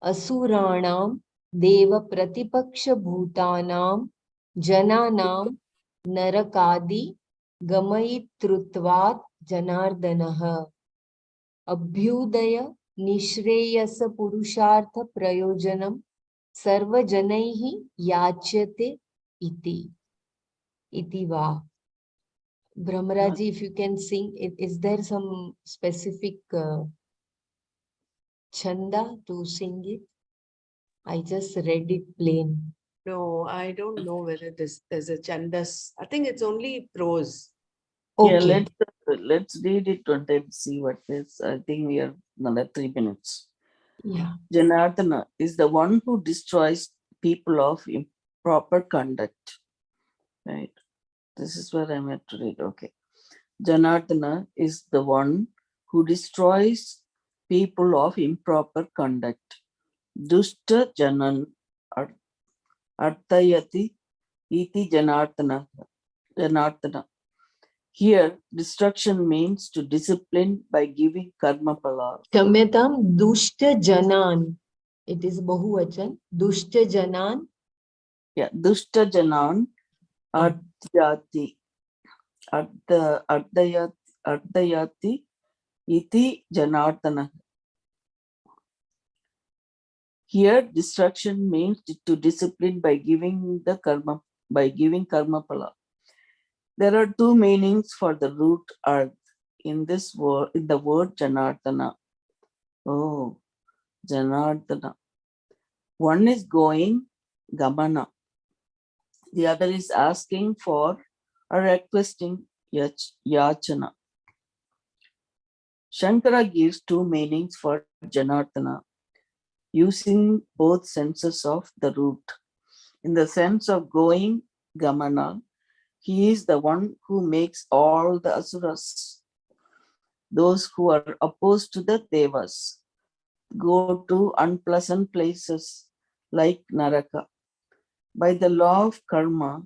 Asuranam Deva Pratipaksha Bhutanam Jananam Narakadi Gamayitrutvat Janardanaha Abhyudaya Nishreyasa Purushartha Prayojanam Sarvajanaihi Yachyate iti. Iti va. Brahmaraji, if you can sing, is there some specific chanda to sing it? I just read it plain. No, I don't know whether there's a chandas. I think it's only prose. Yeah, Okay. let's read it one time, see what it is. I think we are another 3 minutes. Yeah. Janardana is the one who destroys people of improper conduct. Right. This is where I'm at to read. Okay. Janardana is the one who destroys people of improper conduct. Dushta Janan Artayati Iti Janardana. Here, destruction means to discipline by giving karma pala. Kshamyatam dushta janan. It is Bahuvachan. Dushta janan. Yeah, Dushta Janan Artyati Ardayati Iti Janardana. Here, destruction means to discipline by giving karma pala. There are two meanings for the root earth in this word, in the word Janardana. Oh, Janardana. One is going, Gamana. The other is asking for or requesting, Yachana. Shankara gives two meanings for Janardana, using both senses of the root. In the sense of going, Gamana, he is the one who makes all the asuras, those who are opposed to the devas, go to unpleasant places like Naraka. By the law of karma,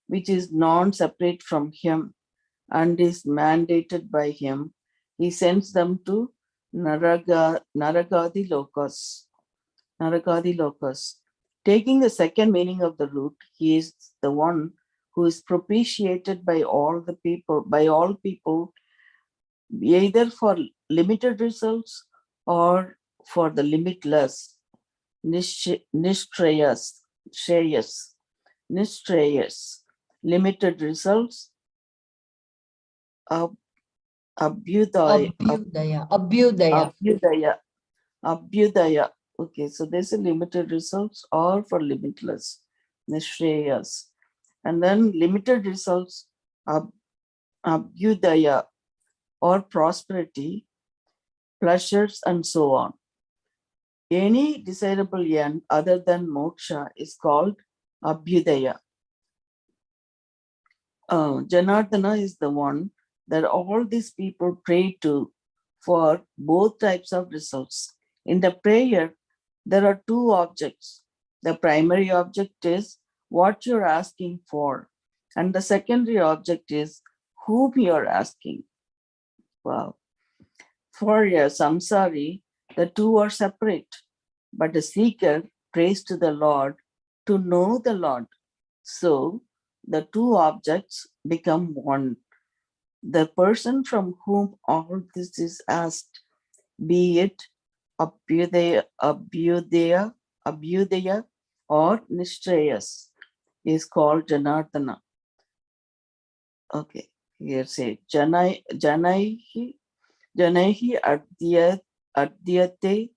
which is non-separate from him and is mandated by him, he sends them to Narakadi Lokas. Narakadi Lokas. Taking the second meaning of the root, he is the one who is propitiated by all people, either for limited results or for the limitless. Nishreyas, limited results, abhyudaya, Abhyudaya. Abhyudaya. abhyudaya, abhyudaya. Okay, so there's a limited results or for limitless, nishreyas. And then limited results, abhyudaya or prosperity, pleasures, and so on. Any desirable end other than moksha is called abhyudaya. Janardana is the one that all these people pray to for both types of results. In the prayer, there are two objects. The primary object is what you're asking for, and the secondary object is whom you're asking. Wow. For a samsari, the two are separate, but the seeker prays to the Lord to know the Lord. So the two objects become one. The person from whom all this is asked, be it Abhyudaya or Nishreyas, is called Janardana. Okay, here say Janaihi Adyate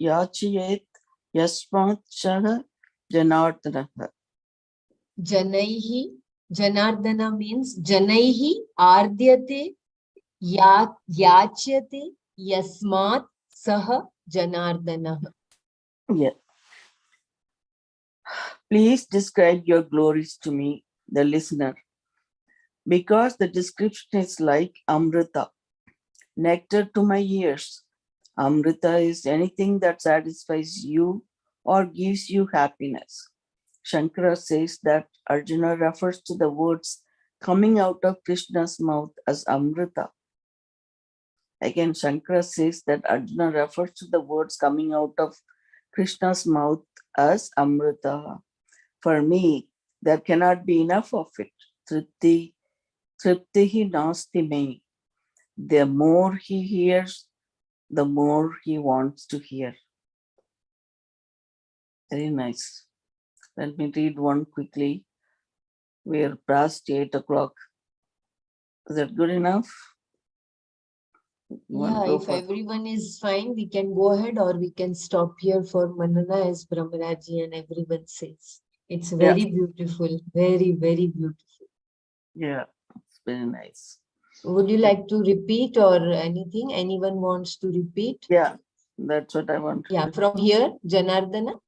Yachiyet Yasmat Shah Janardana. Janaihi. Janardana means Janaihi ardyate yachyate yasmat saha Janardana. Yeah. Please describe your glories to me, the listener, because the description is like Amrita, nectar to my ears. Amrita is anything that satisfies you or gives you happiness. Shankara says that Arjuna refers to the words coming out of Krishna's mouth as Amrita. Again, Shankara says that Arjuna refers to the words coming out of Krishna's mouth as Amrita. For me, there cannot be enough of it. Triptihi nasti me. The more he hears, the more he wants to hear. Very nice. Let me read one quickly. We are past 8 o'clock. Is that good enough? Yeah, go if for everyone is fine, we can go ahead or we can stop here for Manana as Brahmaraji and everyone says. It's Yeah. very beautiful, very, very beautiful. Yeah, it's very nice. Would you like to repeat or anything? Anyone wants to repeat? Yeah, that's what I want. Yeah, from here, Janardana.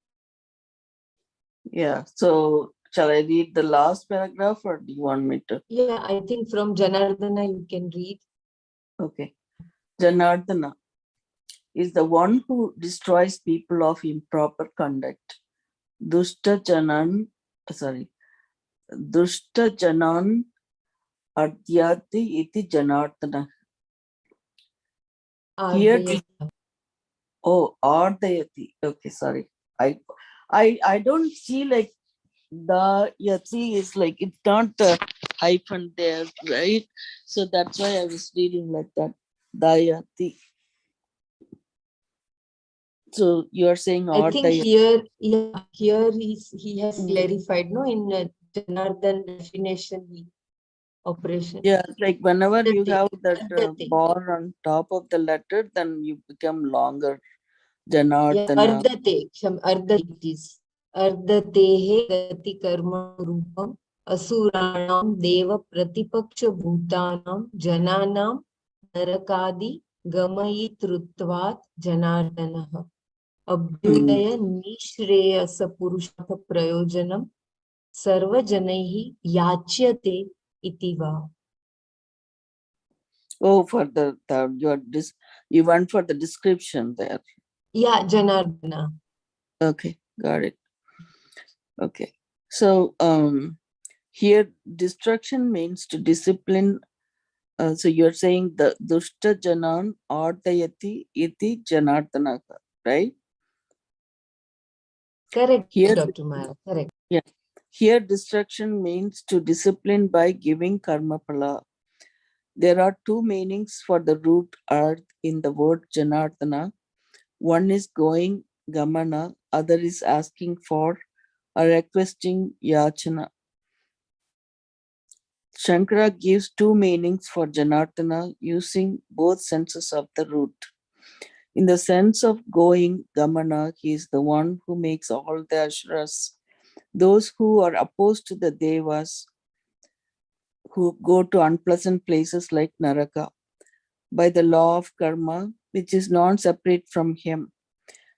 Yeah, so shall I read the last paragraph or do you want me to? Yeah, I think from Janardana you can read. Okay. Janardana is the one who destroys people of improper conduct. Dushta Janan, sorry, Dushta Janan Adyati iti Janardana. Here, Ardayata. oh, Ardayati. Okay, sorry. I don't see like the yati is like it's not a hyphen there, right? So that's why I was reading like that. Dayati. So you're saying I or think the here, yeah, here he has clarified, no, in Janardhan definition, operation. yeah, like whenever you Ardate, have that ardate. bar on top of the letter, then you become longer. Yeah, Janardana. ardate it is. Ardatehe gati karma rupam asuranam deva pratipaksha bhutanam jananam narakadi gamayitruttvat janardanaha. Hmm. Abhyudaya nishreyasa purushartha prayojanam sarvajanaihi yachyate iti va. Oh, for you went for the description there. Yeah, Janardana. Okay, got it. Okay. So here destruction means to discipline. So you're saying the dushta janan ardayati iti janardanaka, right? Correct, Here, Dr. Mara. Correct. yeah. Here destruction means to discipline by giving karma phala. There are two meanings for the root earth in the word janardana. One is going gamana, other is asking for or requesting yachana. Shankara gives two meanings for Janardana using both senses of the root. In the sense of going, Gamana, he is the one who makes all the Ashuras, those who are opposed to the Devas, who go to unpleasant places like Naraka, by the law of karma, which is non separate from him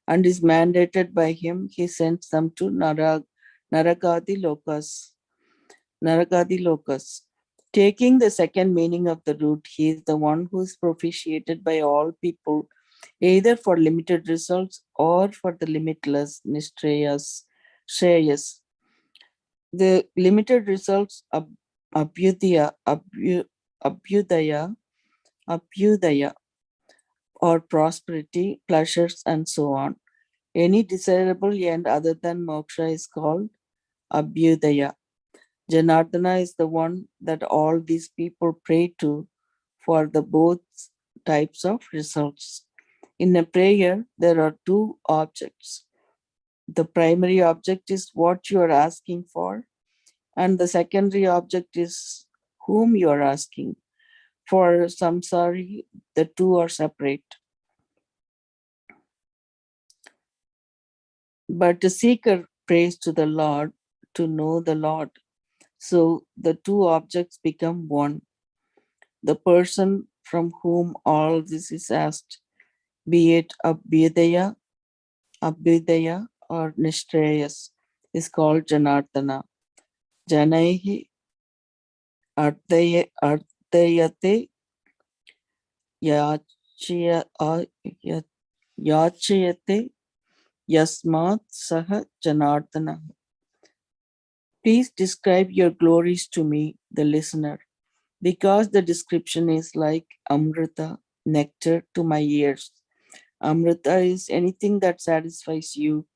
and is mandated by him, he sends them to Narakadi Lokas. Narakadi Lokas. Taking the second meaning of the root, he is the one who is propitiated by all people, either for limited results or for the limitless Nishreyas, Shreyas. The limited results of Abhyudaya, Abhyudaya, or prosperity, pleasures, and so on. Any desirable end other than moksha is called Abhyudaya. Janardana is the one that all these people pray to for the both types of results. In a prayer, there are two objects. The primary object is what you are asking for, and the secondary object is whom you are asking. For samsari, the two are separate. But the seeker prays to the Lord to know the Lord. So the two objects become one. The person from whom all this is asked, be it Abhyudaya, or Nishreyas, is called Janardana. Janaihi Ardayate Yachayate Yasmat Saha Janardana. Please describe your glories to me, the listener, because the description is like Amrita, nectar to my ears. Amrita is anything that satisfies you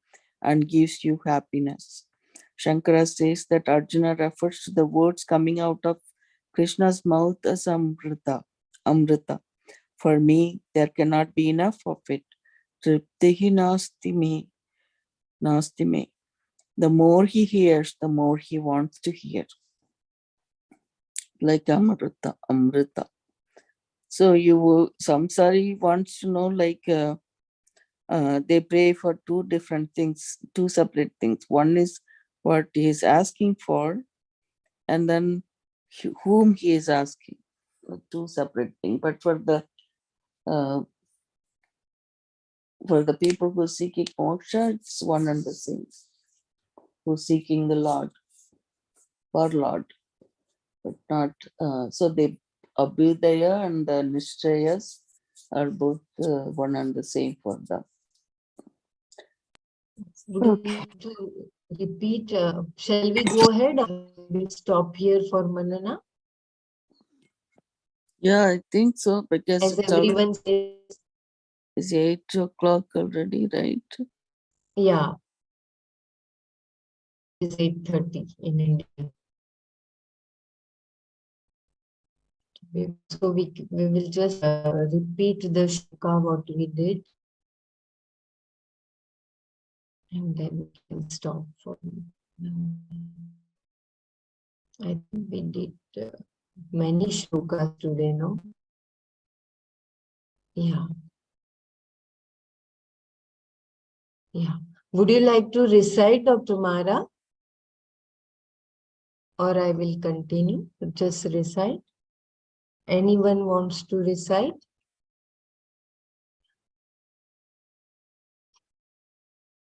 and gives you happiness. Shankara says that Arjuna refers to the words coming out of Krishna's mouth as Amrita. Amrita. For me, there cannot be enough of it. Triptihi nasti me, nasti me. The more he hears, the more he wants to hear. Like Amrita, Amrita. So samsari wants to know, like, they pray for two different things, two separate things. One is what he is asking for, and then whom he is asking. Two separate things. But uh, for the people who are seeking moksha, it's one and the same. Who's seeking the Lord, for Lord, but not. So the Abhyudaya and the Nishchayas are both one and the same for them. Would you like to repeat? Shall we go ahead or we'll stop here for Manana? Yeah, I think so, because As it's already everyone says, it's 8 o'clock already, right? yeah, it's 8:30 in India. So we will just repeat the shloka what we did, and then we can stop for. I think we did many shlokas today, no? Yeah, yeah. Would you like to recite, Dr. Mara? Or I will continue? Just recite. Anyone wants to recite?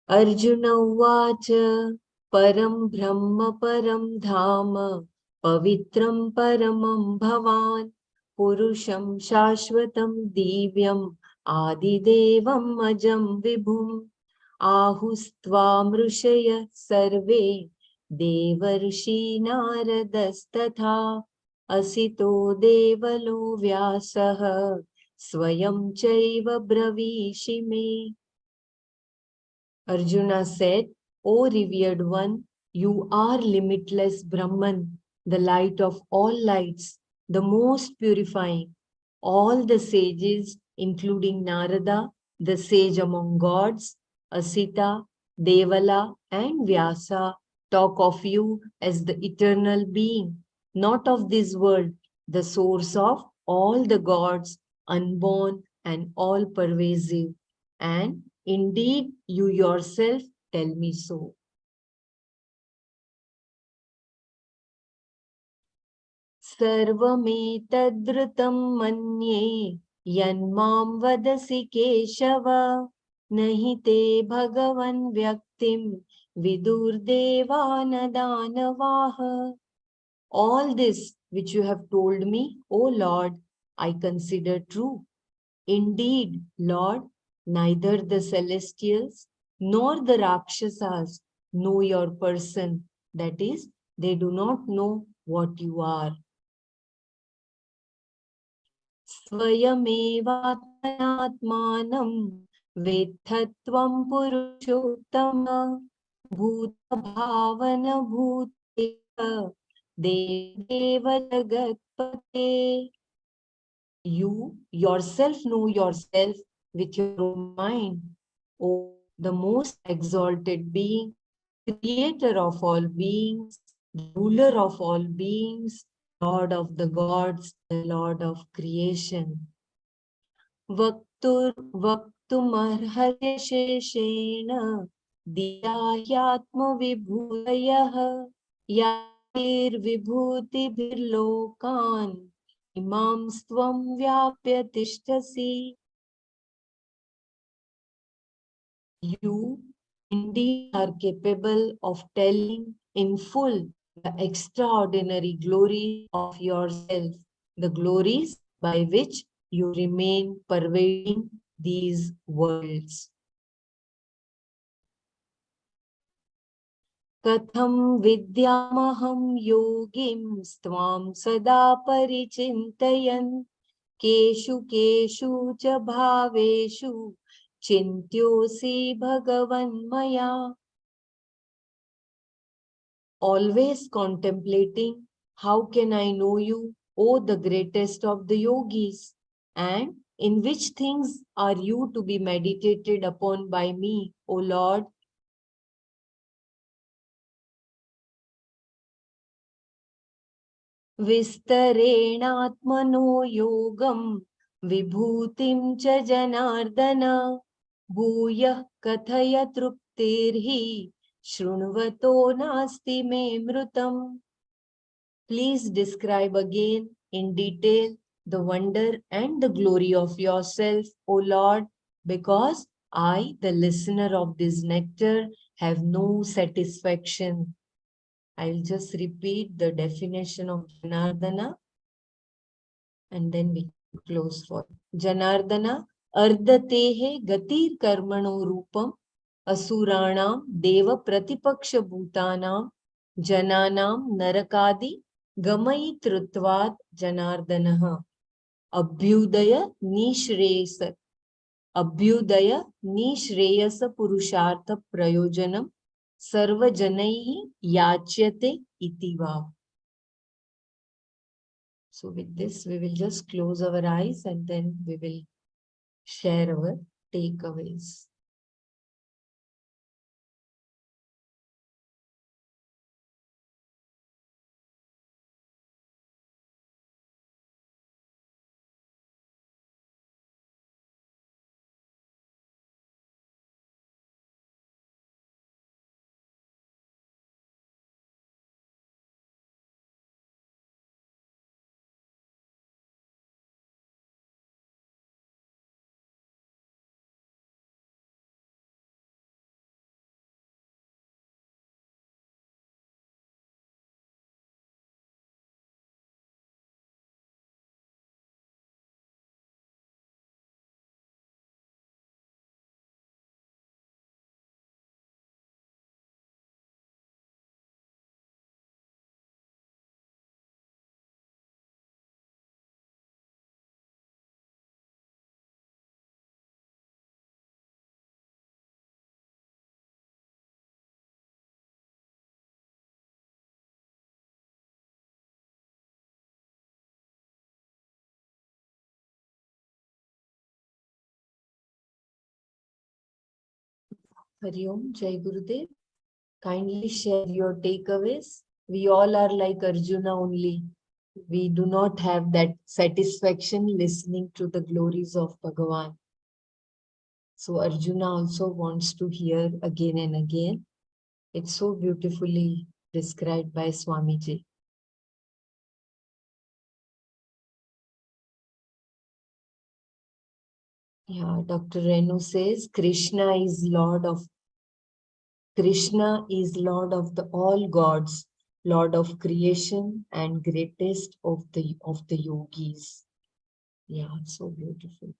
Arjuna Uvacha Param Brahma Param Dhama Pavitram Paramam Bhavan Purusham Shashvatam Divyam Adidevam Ajam Vibhum Ahustvam Rushaya Sarve Devarshi Naradastatha Asito Devalo Vyasaha Swayam Chaiva Bravishime. Arjuna said, O revered one, you are limitless Brahman, the light of all lights, the most purifying. All the sages, including Narada, the sage among gods, Asita, Devala, and Vyasa, talk of you as the eternal being, not of this world, the source of all the gods, unborn and all pervasive. And indeed, you yourself tell me so. सर्वमेतद्रुतं मन्ये यन्मां वदसि केशव नहि ते भगवन् व्यक्तिं विदुर्देवानदानवाः. All this which you have told me, O Lord, I consider true. Indeed, Lord, neither the celestials nor the Rakshasas know your person. That is, they do not know what you are. Swayamevātmanātmānam vethatvam puruṣottama bhūtabhāvana bhūteva deva jagatpate. You yourself know yourself with your own mind, O the most exalted being, creator of all beings, the ruler of all beings, Lord of the gods, the Lord of creation. Vaktumarhasya sheshena diyahyatmavibhutayah yatirvibhutibhirlokan imam stvam vyapya tishtasi. You indeed are capable of telling in full the extraordinary glories of yourself, the glories by which you remain pervading these worlds. Katham vidyamaham yogim stvam sada parichintayan keshu keshu cha bhaveshu chintyosi bhagavan maya. Always contemplating, how can I know you, O the greatest of the yogis? And in which things are you to be meditated upon by me, O Lord? Vistarenatmano yogam विभूतिं च जनार्दन भूयः कथय तृप्तिर्हि शृण्वतो नास्ति मे मृतम्. Please describe again in detail the wonder and the glory of yourself, O Lord, because I, the listener of this nectar, have no satisfaction. I will just repeat the definition of Janardana and then we close for Janardana. Ardatehe gatir karmano rupam asuranam deva pratipaksha bhutanam jananam narakadi gamai trutvat janardanaha abhyudaya nishreyasa purushartha prayojanam sarvajanaihi yachyate iti va. So with this, we will just close our eyes and then we will share our takeaways. Hari Om, Jai Gurudev. Kindly share your takeaways. We all are like Arjuna only. We do not have that satisfaction listening to the glories of Bhagavan. So Arjuna also wants to hear again and again. It's so beautifully described by Swamiji. Yeah, Dr. Renu says Krishna is Lord of the all gods, Lord of creation and greatest of the yogis. Yeah, so beautiful.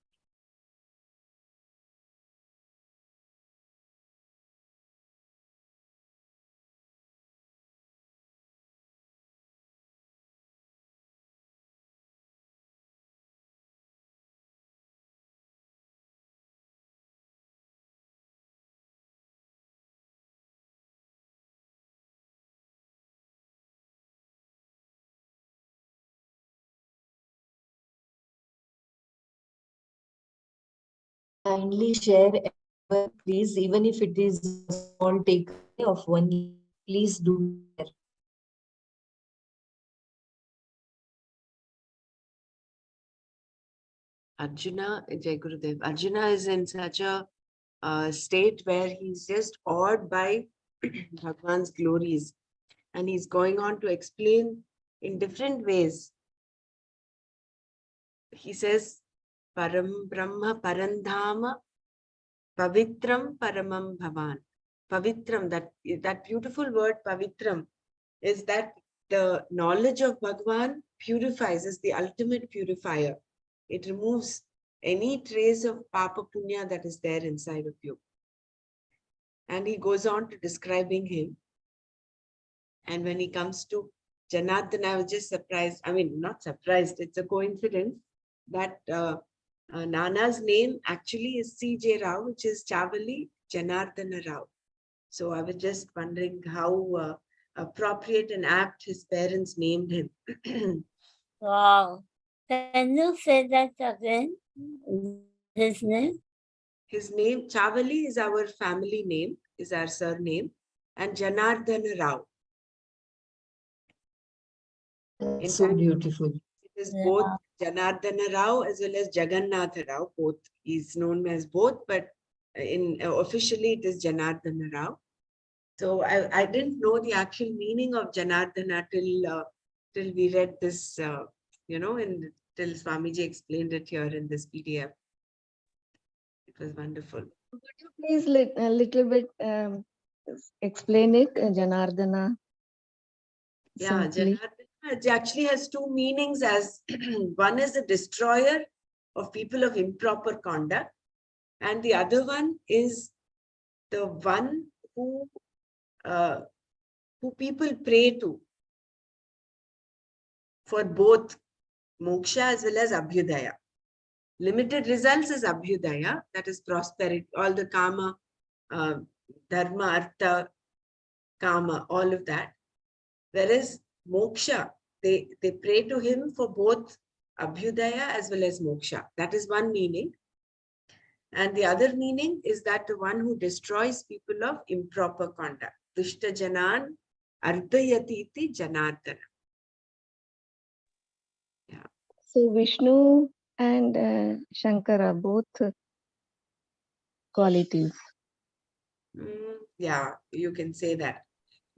Kindly share, everyone, please, even if it is a small takeaway of 1 year, please do share. Arjuna, Jai Gurudev, Arjuna is in such a state where he's just awed by Bhagwan's glories, and he's going on to explain in different ways. He says, Param Brahma Parandhama Pavitram Paramam Bhavan. Pavitram, that beautiful word Pavitram is that the knowledge of Bhagwan purifies, is the ultimate purifier. It removes any trace of Papa Punya that is there inside of you. And he goes on to describing him. And when he comes to Janardana, I was just surprised. I mean, not surprised, it's a coincidence that Nana's name actually is C.J. Rao, which is Chavali Janardana Rao. So I was just wondering how appropriate and apt his parents named him. Wow. Can you say that again? His name? His name, Chavali, is our family name, is our surname, and Janardana Rao. So beautiful. is both Janardana Rao as well as Jagannatha Rao. Both. He's known as both, but in officially it is Janardana Rao. So I didn't know the actual meaning of Janardana till we read this, till Swamiji explained it here in this PDF. It was wonderful. Could you please a little bit explain it, Janardana? Yeah, Simply. Janardana it actually has two meanings. As one is the destroyer of people of improper conduct, and the other one is the one who people pray to for both moksha as well as abhyudaya. Limited results is abhyudaya, that is prosperity, all the kama, dharma, artha, kama, all of that. Whereas moksha, they pray to him for both abhyudaya as well as moksha. That is one meaning. And the other meaning is that the one who destroys people of improper conduct. Dushta janan ardhayati iti janardana. Yeah. So Vishnu and Shankara, both qualities. Yeah, you can say that.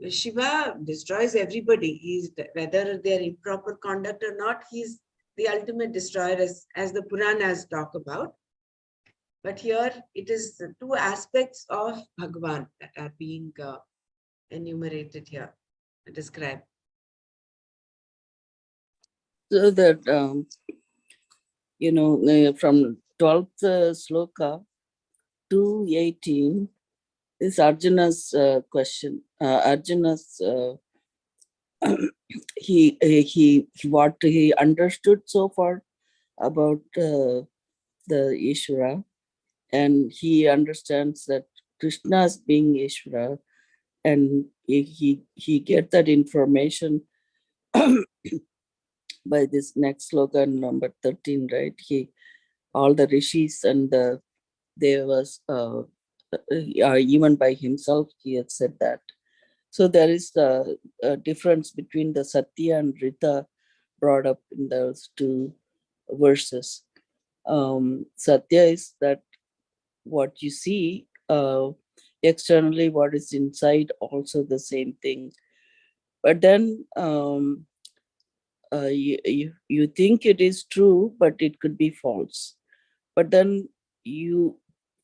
Shiva destroys everybody. He's, whether they're improper conduct or not, he's the ultimate destroyer, as the Puranas talk about. But here it is the two aspects of Bhagavan that are being enumerated here, described. So that, from 12th sloka to 18 is Arjuna's question. Arjuna's, what he understood so far about the Ishvara, and he understands that Krishna is being Ishvara, and he get that information by this next slogan number 13, right? All the rishis and the devas, even by himself, he had said that. So there is the difference between the Satya and Rita brought up in those two verses. Satya is that what you see externally, what is inside, also the same thing. But then you think it is true, but it could be false. But then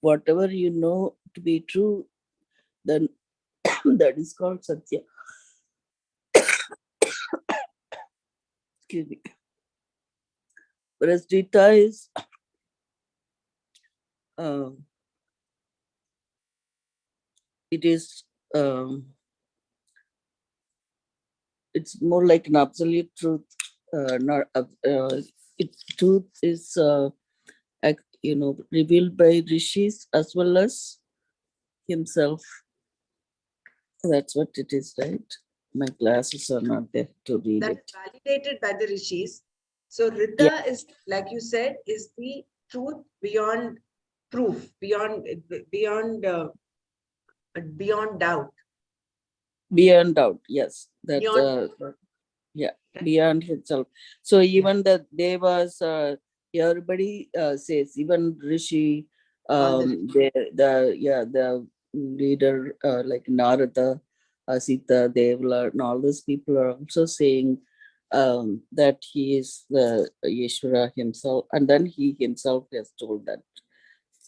whatever you know to be true, then that is called Satya. Excuse me. Whereas Gita is it is it's more like an absolute truth. Not truth is revealed by rishis as well as himself. That's what it is, right? My glasses are not there to read That it. is validated by the rishis. So Rita Yeah. is, like you said, is the truth beyond proof, beyond doubt. Beyond doubt, yes. That Beyond, yeah, right? beyond himself. So even the devas, everybody says, even Rishi, All the the leader like Narada, Sita, Devala, and all those people are also saying that he is the Yeshwara himself, and then he himself has told that.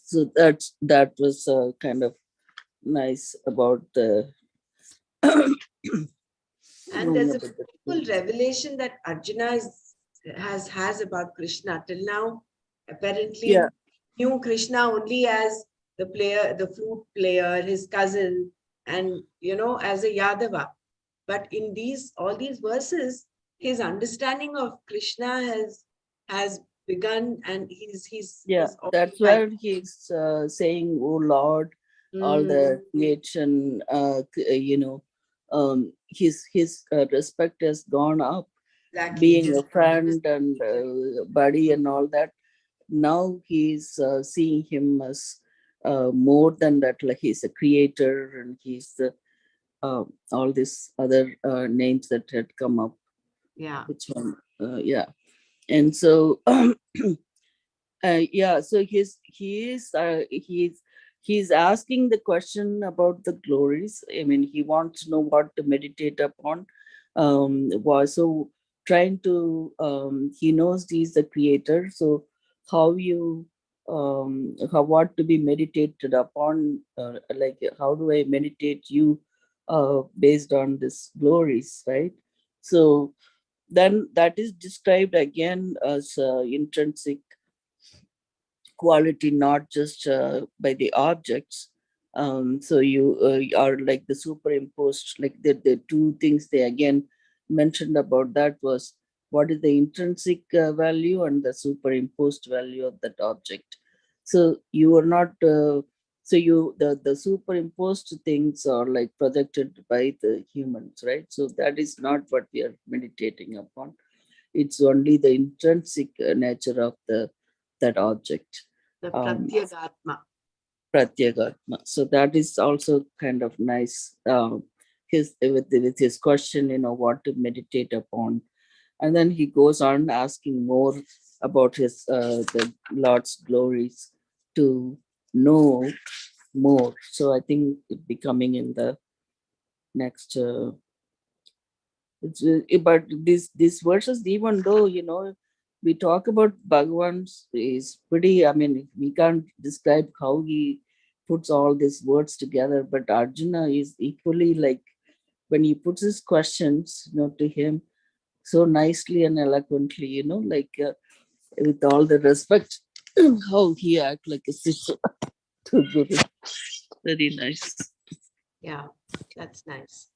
So that was kind of nice about the And knowing there's a about the beautiful truth. revelation that Arjuna has about Krishna. Till now, Yeah. apparently knew Krishna only as the player, the flute player, his cousin, and as a Yadava. But in all these verses, his understanding of Krishna has begun, and Yeah, he's all that's like, where he's saying, "Oh Lord," all mm, the creation. His respect has gone up, exactly being his a friend and buddy and all that. Now he's seeing him as more than that. Like he's a creator, and he's the all these other names that had come up. yeah. Which one? Yeah. And so yeah, so he's asking the question about the glories. I mean, he wants to know what to meditate upon. Was so trying to he knows he's the creator, so how you how what to be meditated upon, like how do I meditate you based on this glories, right? So then that is described again as intrinsic quality, not just by the objects. So you are like the superimposed, like the two things they again mentioned about that was what is the intrinsic value and the superimposed value of that object. So you are not, so you, the superimposed things are like projected by the humans, right? So that is not what we are meditating upon. It's only the intrinsic nature of the that object. The um, Pratyagatma. Pratyagatma. So that is also kind of nice. His with his question, what to meditate upon, and then he goes on asking more about his the Lord's glories to know more. So I think it becoming in the next. But these verses, even though we talk about Bhagavan's is pretty. I mean, we can't describe how he puts all these words together. But Arjuna is equally like when he puts his questions, to him so nicely and eloquently. Like with all the respect, how he act like a sister to Guru. Very nice. Yeah, that's nice.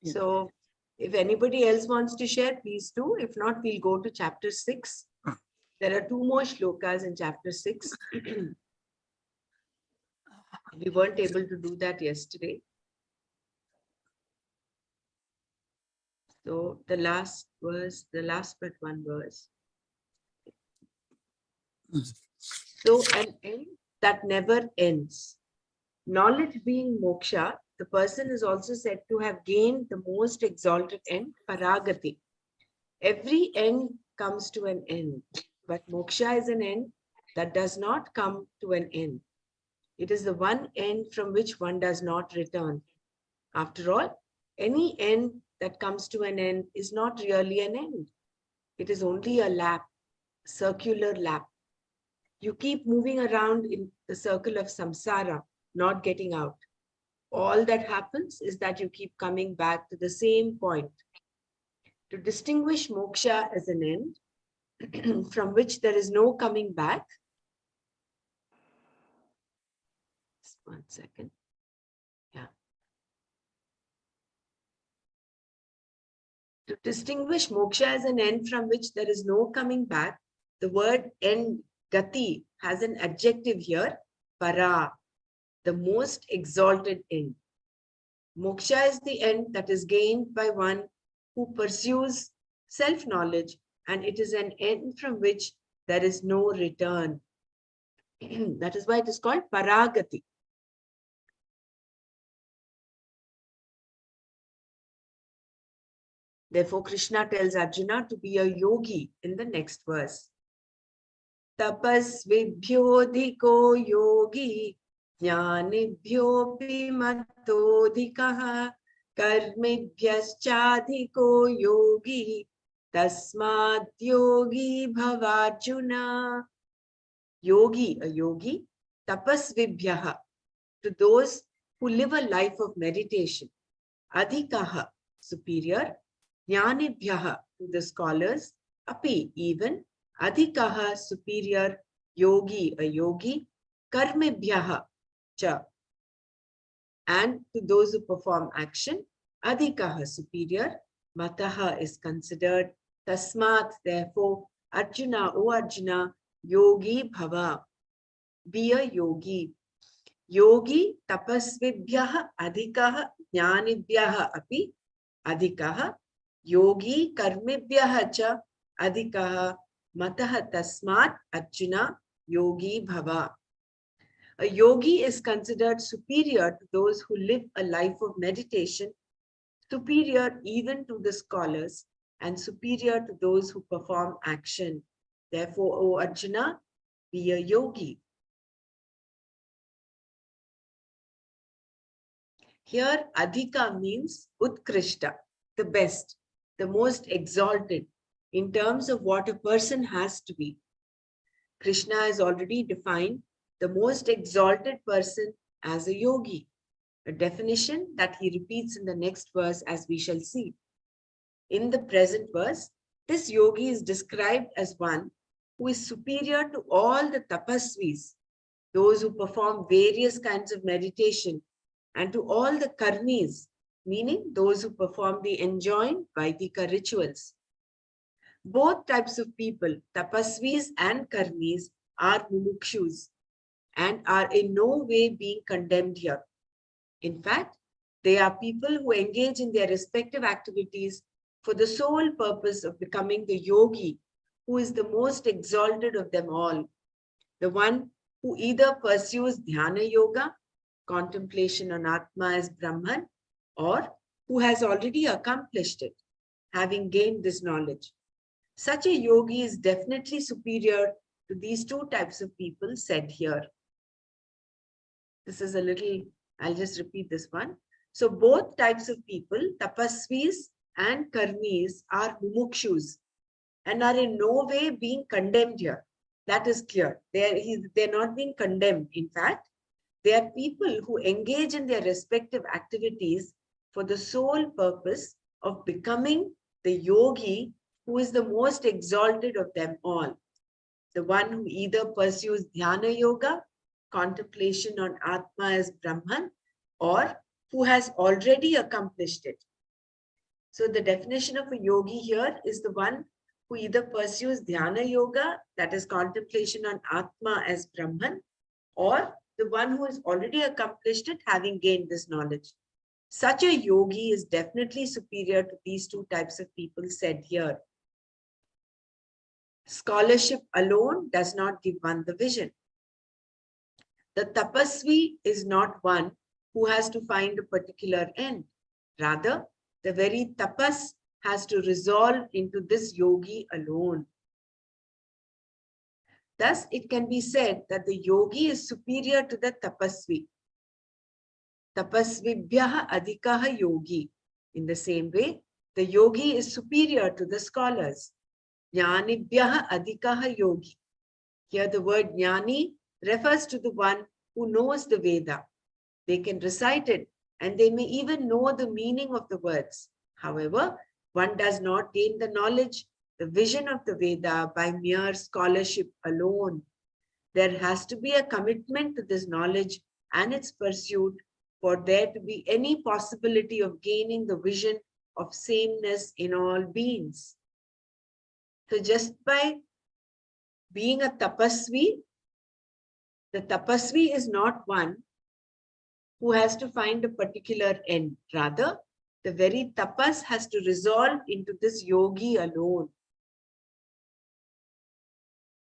Yeah. So if anybody else wants to share, please do. If not, we'll go to chapter 6. There are 2 more shlokas in chapter 6. We weren't able to do that yesterday. So the last verse, the last but one verse. So an end that never ends. Knowledge being moksha, the person is also said to have gained the most exalted end, paragati. Every end comes to an end, but moksha is an end that does not come to an end. It is the one end from which one does not return. After all, any end that comes to an end is not really an end. It is only a lap, circular lap. You keep moving around in the circle of samsara, not getting out. All that happens is that you keep coming back to the same point. To distinguish moksha as an end from which there is no coming back. Just 1 second. Yeah. To distinguish moksha as an end from which there is no coming back, the word end, gati, has an adjective here, para, the most exalted end. Moksha is the end that is gained by one who pursues self-knowledge, and it is an end from which there is no return. That is why it is called paragati. Therefore, Krishna tells Arjuna to be a yogi in the next verse. Tapasvibhyodhiko yogi jnanibhyopi matodhikaha karmibhyaschadhiko yogi tasmad yogi bhavarjuna. Yogi, a yogi, tapasvibhyaha, to those who live a life of meditation. Adhikaha, superior. Jnanibhyaha, to the scholars. Api, even. Adhikaha, superior. Yogi, a yogi. Karmibhyaha, cha, and to those who perform action. Adhikaha, superior. Mataha is considered. Tasmat, therefore. Arjuna, O Arjuna, yogi bhava, be a yogi. Yogi tapasvibhyaha adhikaha jnanibhyaha api adhikaha yogi karmibhyaha cha adhikaha mataha tasmat Arjuna yogi bhava. A yogi is considered superior to those who live a life of meditation, superior even to the scholars, and superior to those who perform action. Therefore, O Arjuna, be a yogi. Here, Adhika means Utkrishta, the best, the most exalted, in terms of what a person has to be. Krishna has already defined the most exalted person as a yogi, a definition that he repeats in the next verse, as we shall see. In the present verse, this yogi is described as one who is superior to all the tapasvis, those who perform various kinds of meditation, and to all the karmis, meaning those who perform the enjoined Vaidika rituals. Both types of people, tapasvis and karmis, are mumukshus and are in no way being condemned here. In fact, they are people who engage in their respective activities for the sole purpose of becoming the yogi, who is the most exalted of them all, the one who either pursues dhyana yoga, contemplation on Atma as Brahman, or who has already accomplished it, having gained this knowledge. Such a yogi is definitely superior to these two types of people said here. This is a little, I'll just repeat this one. So both types of people, tapasvis and karmis, are mumukshus and are in no way being condemned here. That is clear. They're not being condemned. In fact, they are people who engage in their respective activities for the sole purpose of becoming the yogi who is the most exalted of them all. The one who either pursues dhyana yoga, contemplation on Atma as Brahman, or who has already accomplished it. So the definition of a yogi here is the one who either pursues dhyana yoga, that is contemplation on Atma as Brahman, or the one who has already accomplished it, having gained this knowledge. Such a yogi is definitely superior to these two types of people said here. Scholarship alone does not give one the vision. The tapasvi is not one who has to find a particular end. Rather, the very tapas has to resolve into this yogi alone. Thus, it can be said that the yogi is superior to the tapasvi. Tapasvibhyaha adhikaha yogi. In the same way, the yogi is superior to the scholars. Jnanibhyaha adhikaha yogi. Here the word jnani refers to the one who knows the Veda. They can recite it and they may even know the meaning of the words. However, one does not gain the knowledge, the vision of the Veda by mere scholarship alone. There has to be a commitment to this knowledge and its pursuit for there to be any possibility of gaining the vision of sameness in all beings. So just by being a tapasvi, the tapasvi is not one who has to find a particular end. Rather, the very tapas has to resolve into this yogi alone.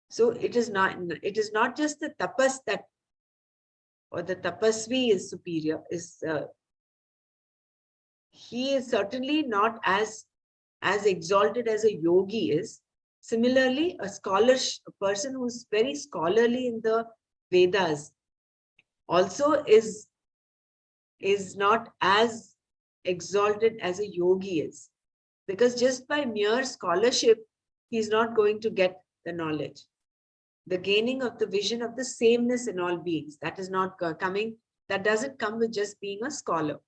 So it is not just the tapas that, or the tapasvi is superior, he is certainly not as exalted as a yogi is. Similarly, a person who is very scholarly in the Vedas also is not as exalted as a yogi is. Because just by mere scholarship, he is not going to get the knowledge. The gaining of the vision of the sameness in all beings, that is not coming, that doesn't come with just being a scholar.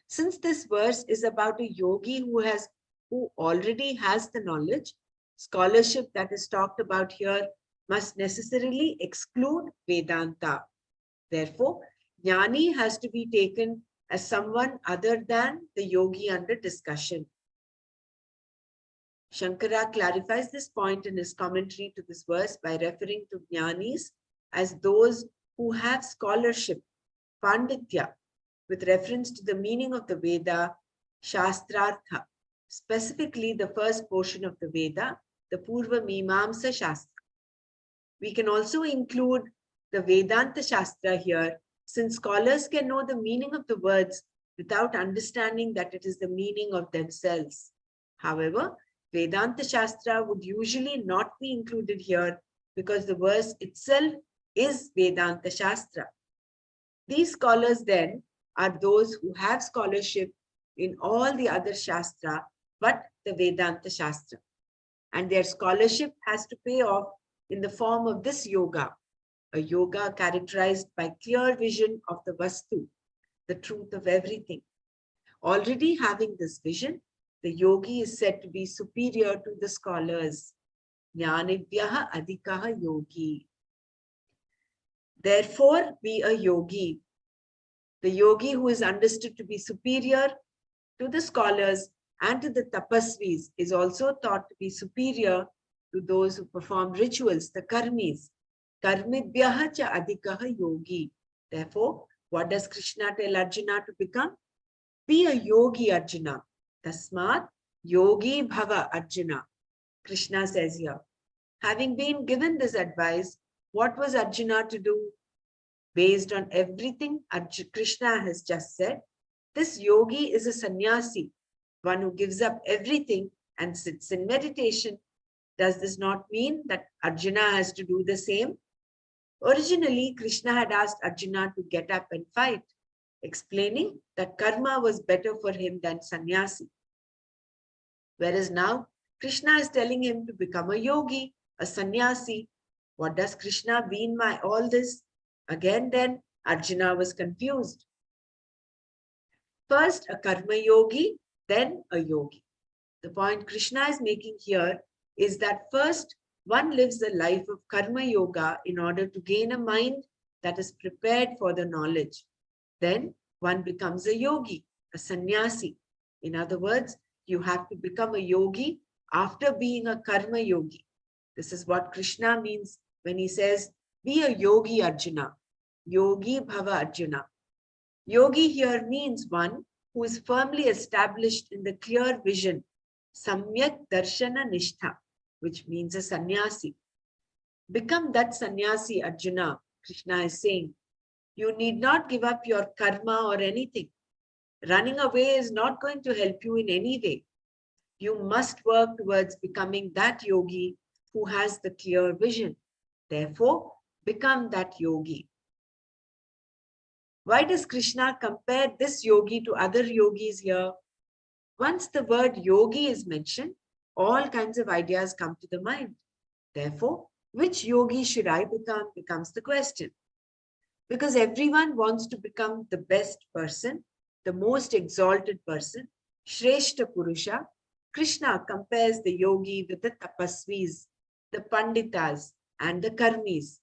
Since this verse is about a yogi who already has the knowledge, scholarship that is talked about here must necessarily exclude Vedanta. Therefore, jnani has to be taken as someone other than the yogi under discussion. Shankara clarifies this point in his commentary to this verse by referring to jnanis as those who have scholarship, panditya, with reference to the meaning of the Veda, Shastrartha, specifically the first portion of the Veda, the Purva Mimamsa Shastra. We can also include the Vedanta Shastra here, since scholars can know the meaning of the words without understanding that it is the meaning of themselves. However, Vedanta Shastra would usually not be included here because the verse itself is Vedanta Shastra. These scholars then are those who have scholarship in all the other Shastra but the Vedanta Shastra. And their scholarship has to pay off in the form of this yoga, a yoga characterized by clear vision of the Vastu, the truth of everything. Already having this vision, the yogi is said to be superior to the scholars. Jnanibhyaha adhikaha yogi. Therefore, be a yogi. The yogi who is understood to be superior to the scholars and to the tapasvis is also thought to be superior to those who perform rituals, the karmis. Karmibhyaha cha adhikaha yogi. Therefore, what does Krishna tell Arjuna to become? Be a yogi, Arjuna. Tasmat yogi bhava, Arjuna. Krishna says here. Having been given this advice, what was Arjuna to do? Based on everything Krishna has just said, this yogi is a sannyasi, one who gives up everything and sits in meditation. Does this not mean that Arjuna has to do the same? Originally, Krishna had asked Arjuna to get up and fight, explaining that karma was better for him than sannyasi. Whereas now, Krishna is telling him to become a yogi, a sannyasi. What does Krishna mean by all this? Again, then, Arjuna was confused. First, a karma yogi, then a yogi. The point Krishna is making here is that first, one lives a life of karma yoga in order to gain a mind that is prepared for the knowledge. Then, one becomes a yogi, a sannyasi. In other words, you have to become a yogi after being a karma yogi. This is what Krishna means when he says, be a yogi, Arjuna. Yogi bhava, Arjuna. Yogi here means one who is firmly established in the clear vision, samyak darshana nishtha, which means a sannyasi. Become that sannyasi, Arjuna, Krishna is saying. You need not give up your karma or anything. Running away is not going to help you in any way. You must work towards becoming that yogi who has the clear vision. Therefore, become that yogi. Why does Krishna compare this yogi to other yogis here? Once the word yogi is mentioned, all kinds of ideas come to the mind. Therefore, which yogi should I become becomes the question. Because everyone wants to become the best person, the most exalted person, Shreshta Purusha. Krishna compares the yogi with the tapasvis, the panditas, and the karmis.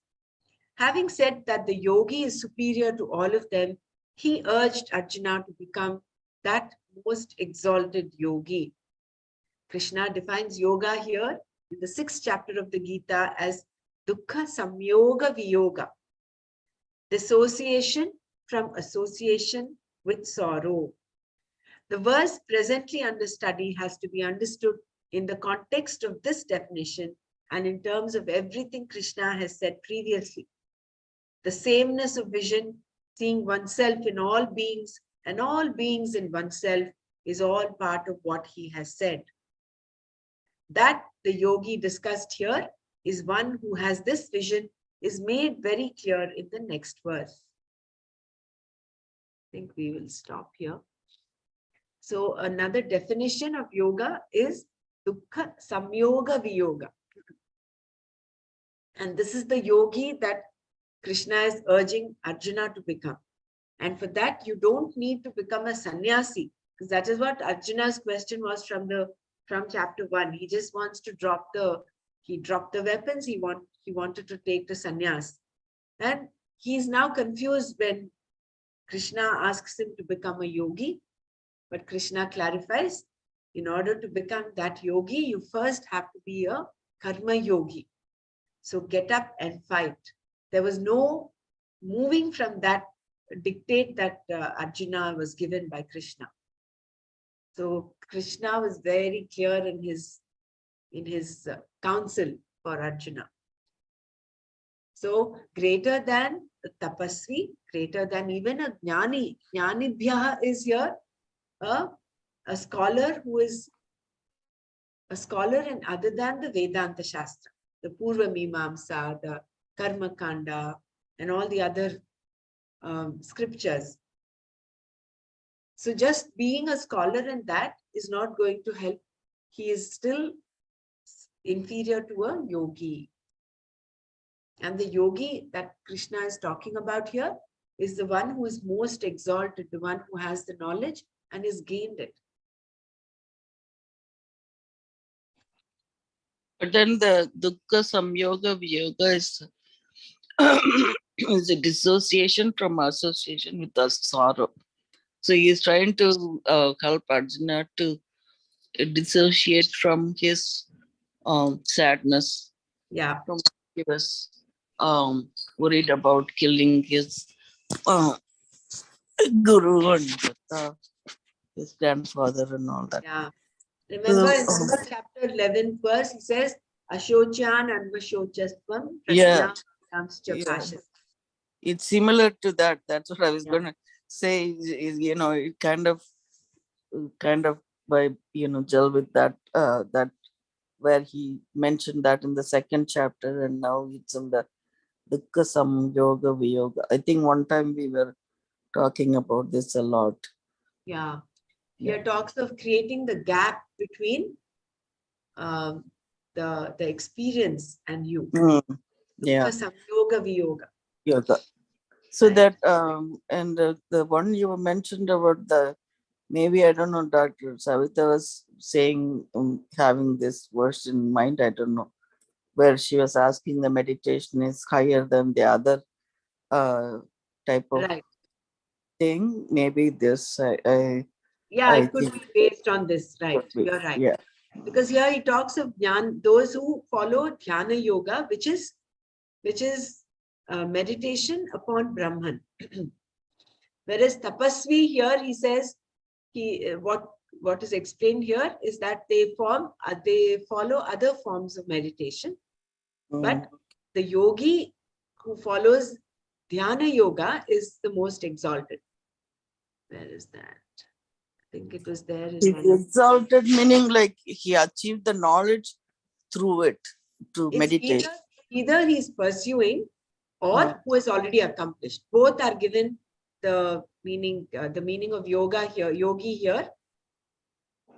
Having said that the yogi is superior to all of them, he urged Arjuna to become that most exalted yogi. Krishna defines yoga here in the 6th chapter of the Gita as dukkha samyoga viyoga, dissociation from association with sorrow. The verse presently under study has to be understood in the context of this definition and in terms of everything Krishna has said previously. The sameness of vision, seeing oneself in all beings and all beings in oneself is all part of what he has said. That the yogi discussed here is one who has this vision is made very clear in the next verse. I think we will stop here. So another definition of yoga is dukkha samyoga viyoga. And this is the yogi that Krishna is urging Arjuna to become. And for that, you don't need to become a sannyasi, because that is what Arjuna's question was from chapter 1. He just wants to dropped the weapons. He wanted to take the sannyas. And he is now confused when Krishna asks him to become a yogi. But Krishna clarifies, in order to become that yogi, you first have to be a karma yogi. So get up and fight. There was no moving from that dictate that Arjuna was given by Krishna. So Krishna was very clear in his counsel for Arjuna. So greater than a tapasvi, greater than even a jnani. Jnanibhyaha is here a scholar who is a scholar in other than the Vedanta Shastra, the Purva Mimamsa, the Karma Kanda, and all the other scriptures. So just being a scholar in that is not going to help. He is still inferior to a yogi. And the yogi that Krishna is talking about here is the one who is most exalted, the one who has the knowledge and has gained it. But then the dukkha samyoga viyoga is a dissociation from association with the sorrow. So he is trying to help Arjuna to dissociate from his sadness. Yeah. From he was worried about killing his uh, guru and his grandfather and all that. Yeah. Remember in chapter 11 verse, he says, Ashochan Anvashochastvam Yeah. Prajnam. It's similar to that. That's what I was Yeah. going to say. Is it kind of by gel with that that where he mentioned that in the second chapter, and now it's in the dukkha samyoga viyoga. I think one time we were talking about this a lot. Yeah. Here talks of creating the gap between the experience and you. Yeah. Dukkha samyoga viyoga. Yoga. So Right. that and the one you mentioned about the, maybe I don't know, Dr. Savita was saying, having this verse in mind, I don't know, where she was asking the meditation is higher than the other type of Right. thing. Maybe this, Yeah, I it could think be based on this, right? could be. You're right. Yeah. Because here he talks of Dhyan, those who follow Dhyana Yoga, which is meditation upon Brahman. Whereas Tapasvi here, he says, what is explained here is that they follow other forms of meditation. But the yogi who follows Dhyana Yoga is the most exalted. Where is that? I think it was there in Exalted meaning like he achieved the knowledge through it, to it's meditate. either he's pursuing or who has already accomplished. Both are given the meaning. The meaning of yoga here, yogi here,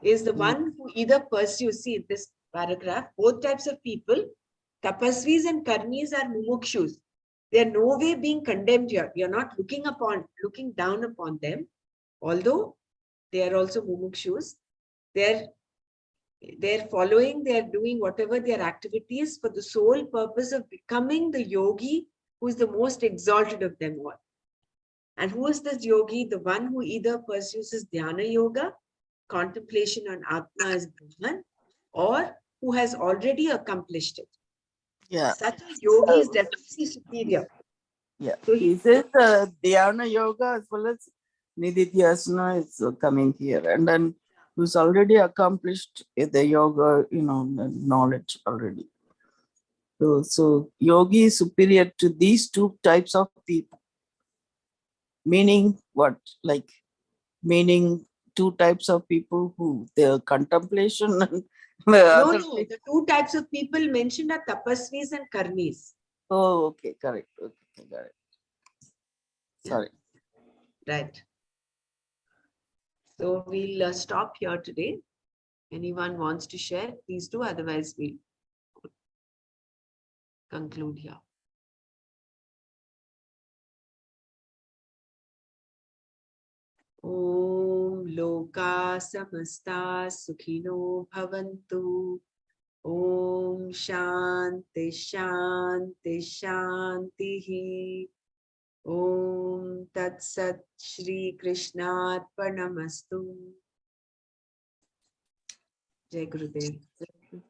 is the one who either pursues. See this paragraph. Both types of people, tapasvis and karmis, are mumukshus. They are no way being condemned here. We are not looking down upon them, although they are also mumukshus. They're following, they're doing whatever their activities for the sole purpose of becoming the yogi who is the most exalted of them all. And who is this yogi? The one who either pursues his dhyana yoga, contemplation on Atma as Brahman, or who has already accomplished it. Yeah. Such a yogi is definitely superior. Yeah. So he says dhyana yoga as well as nididhyasana is coming here, and then who's already accomplished the yoga, knowledge already. So yogi is superior to these two types of people. Meaning what? Like meaning two types of people who their contemplation and no, the two types of people mentioned are tapasvis and karmis. Oh, okay, correct. Okay, got it. Sorry. Right. So we'll stop here today. Anyone wants to share, please do. Otherwise, we'll conclude here. Om Loka Samasta Sukhino Bhavantu. Om Shanti Shanti Shanti. Om Tat Sat Shri Krishnarpanamastu. Jai Gurudev. Thank you.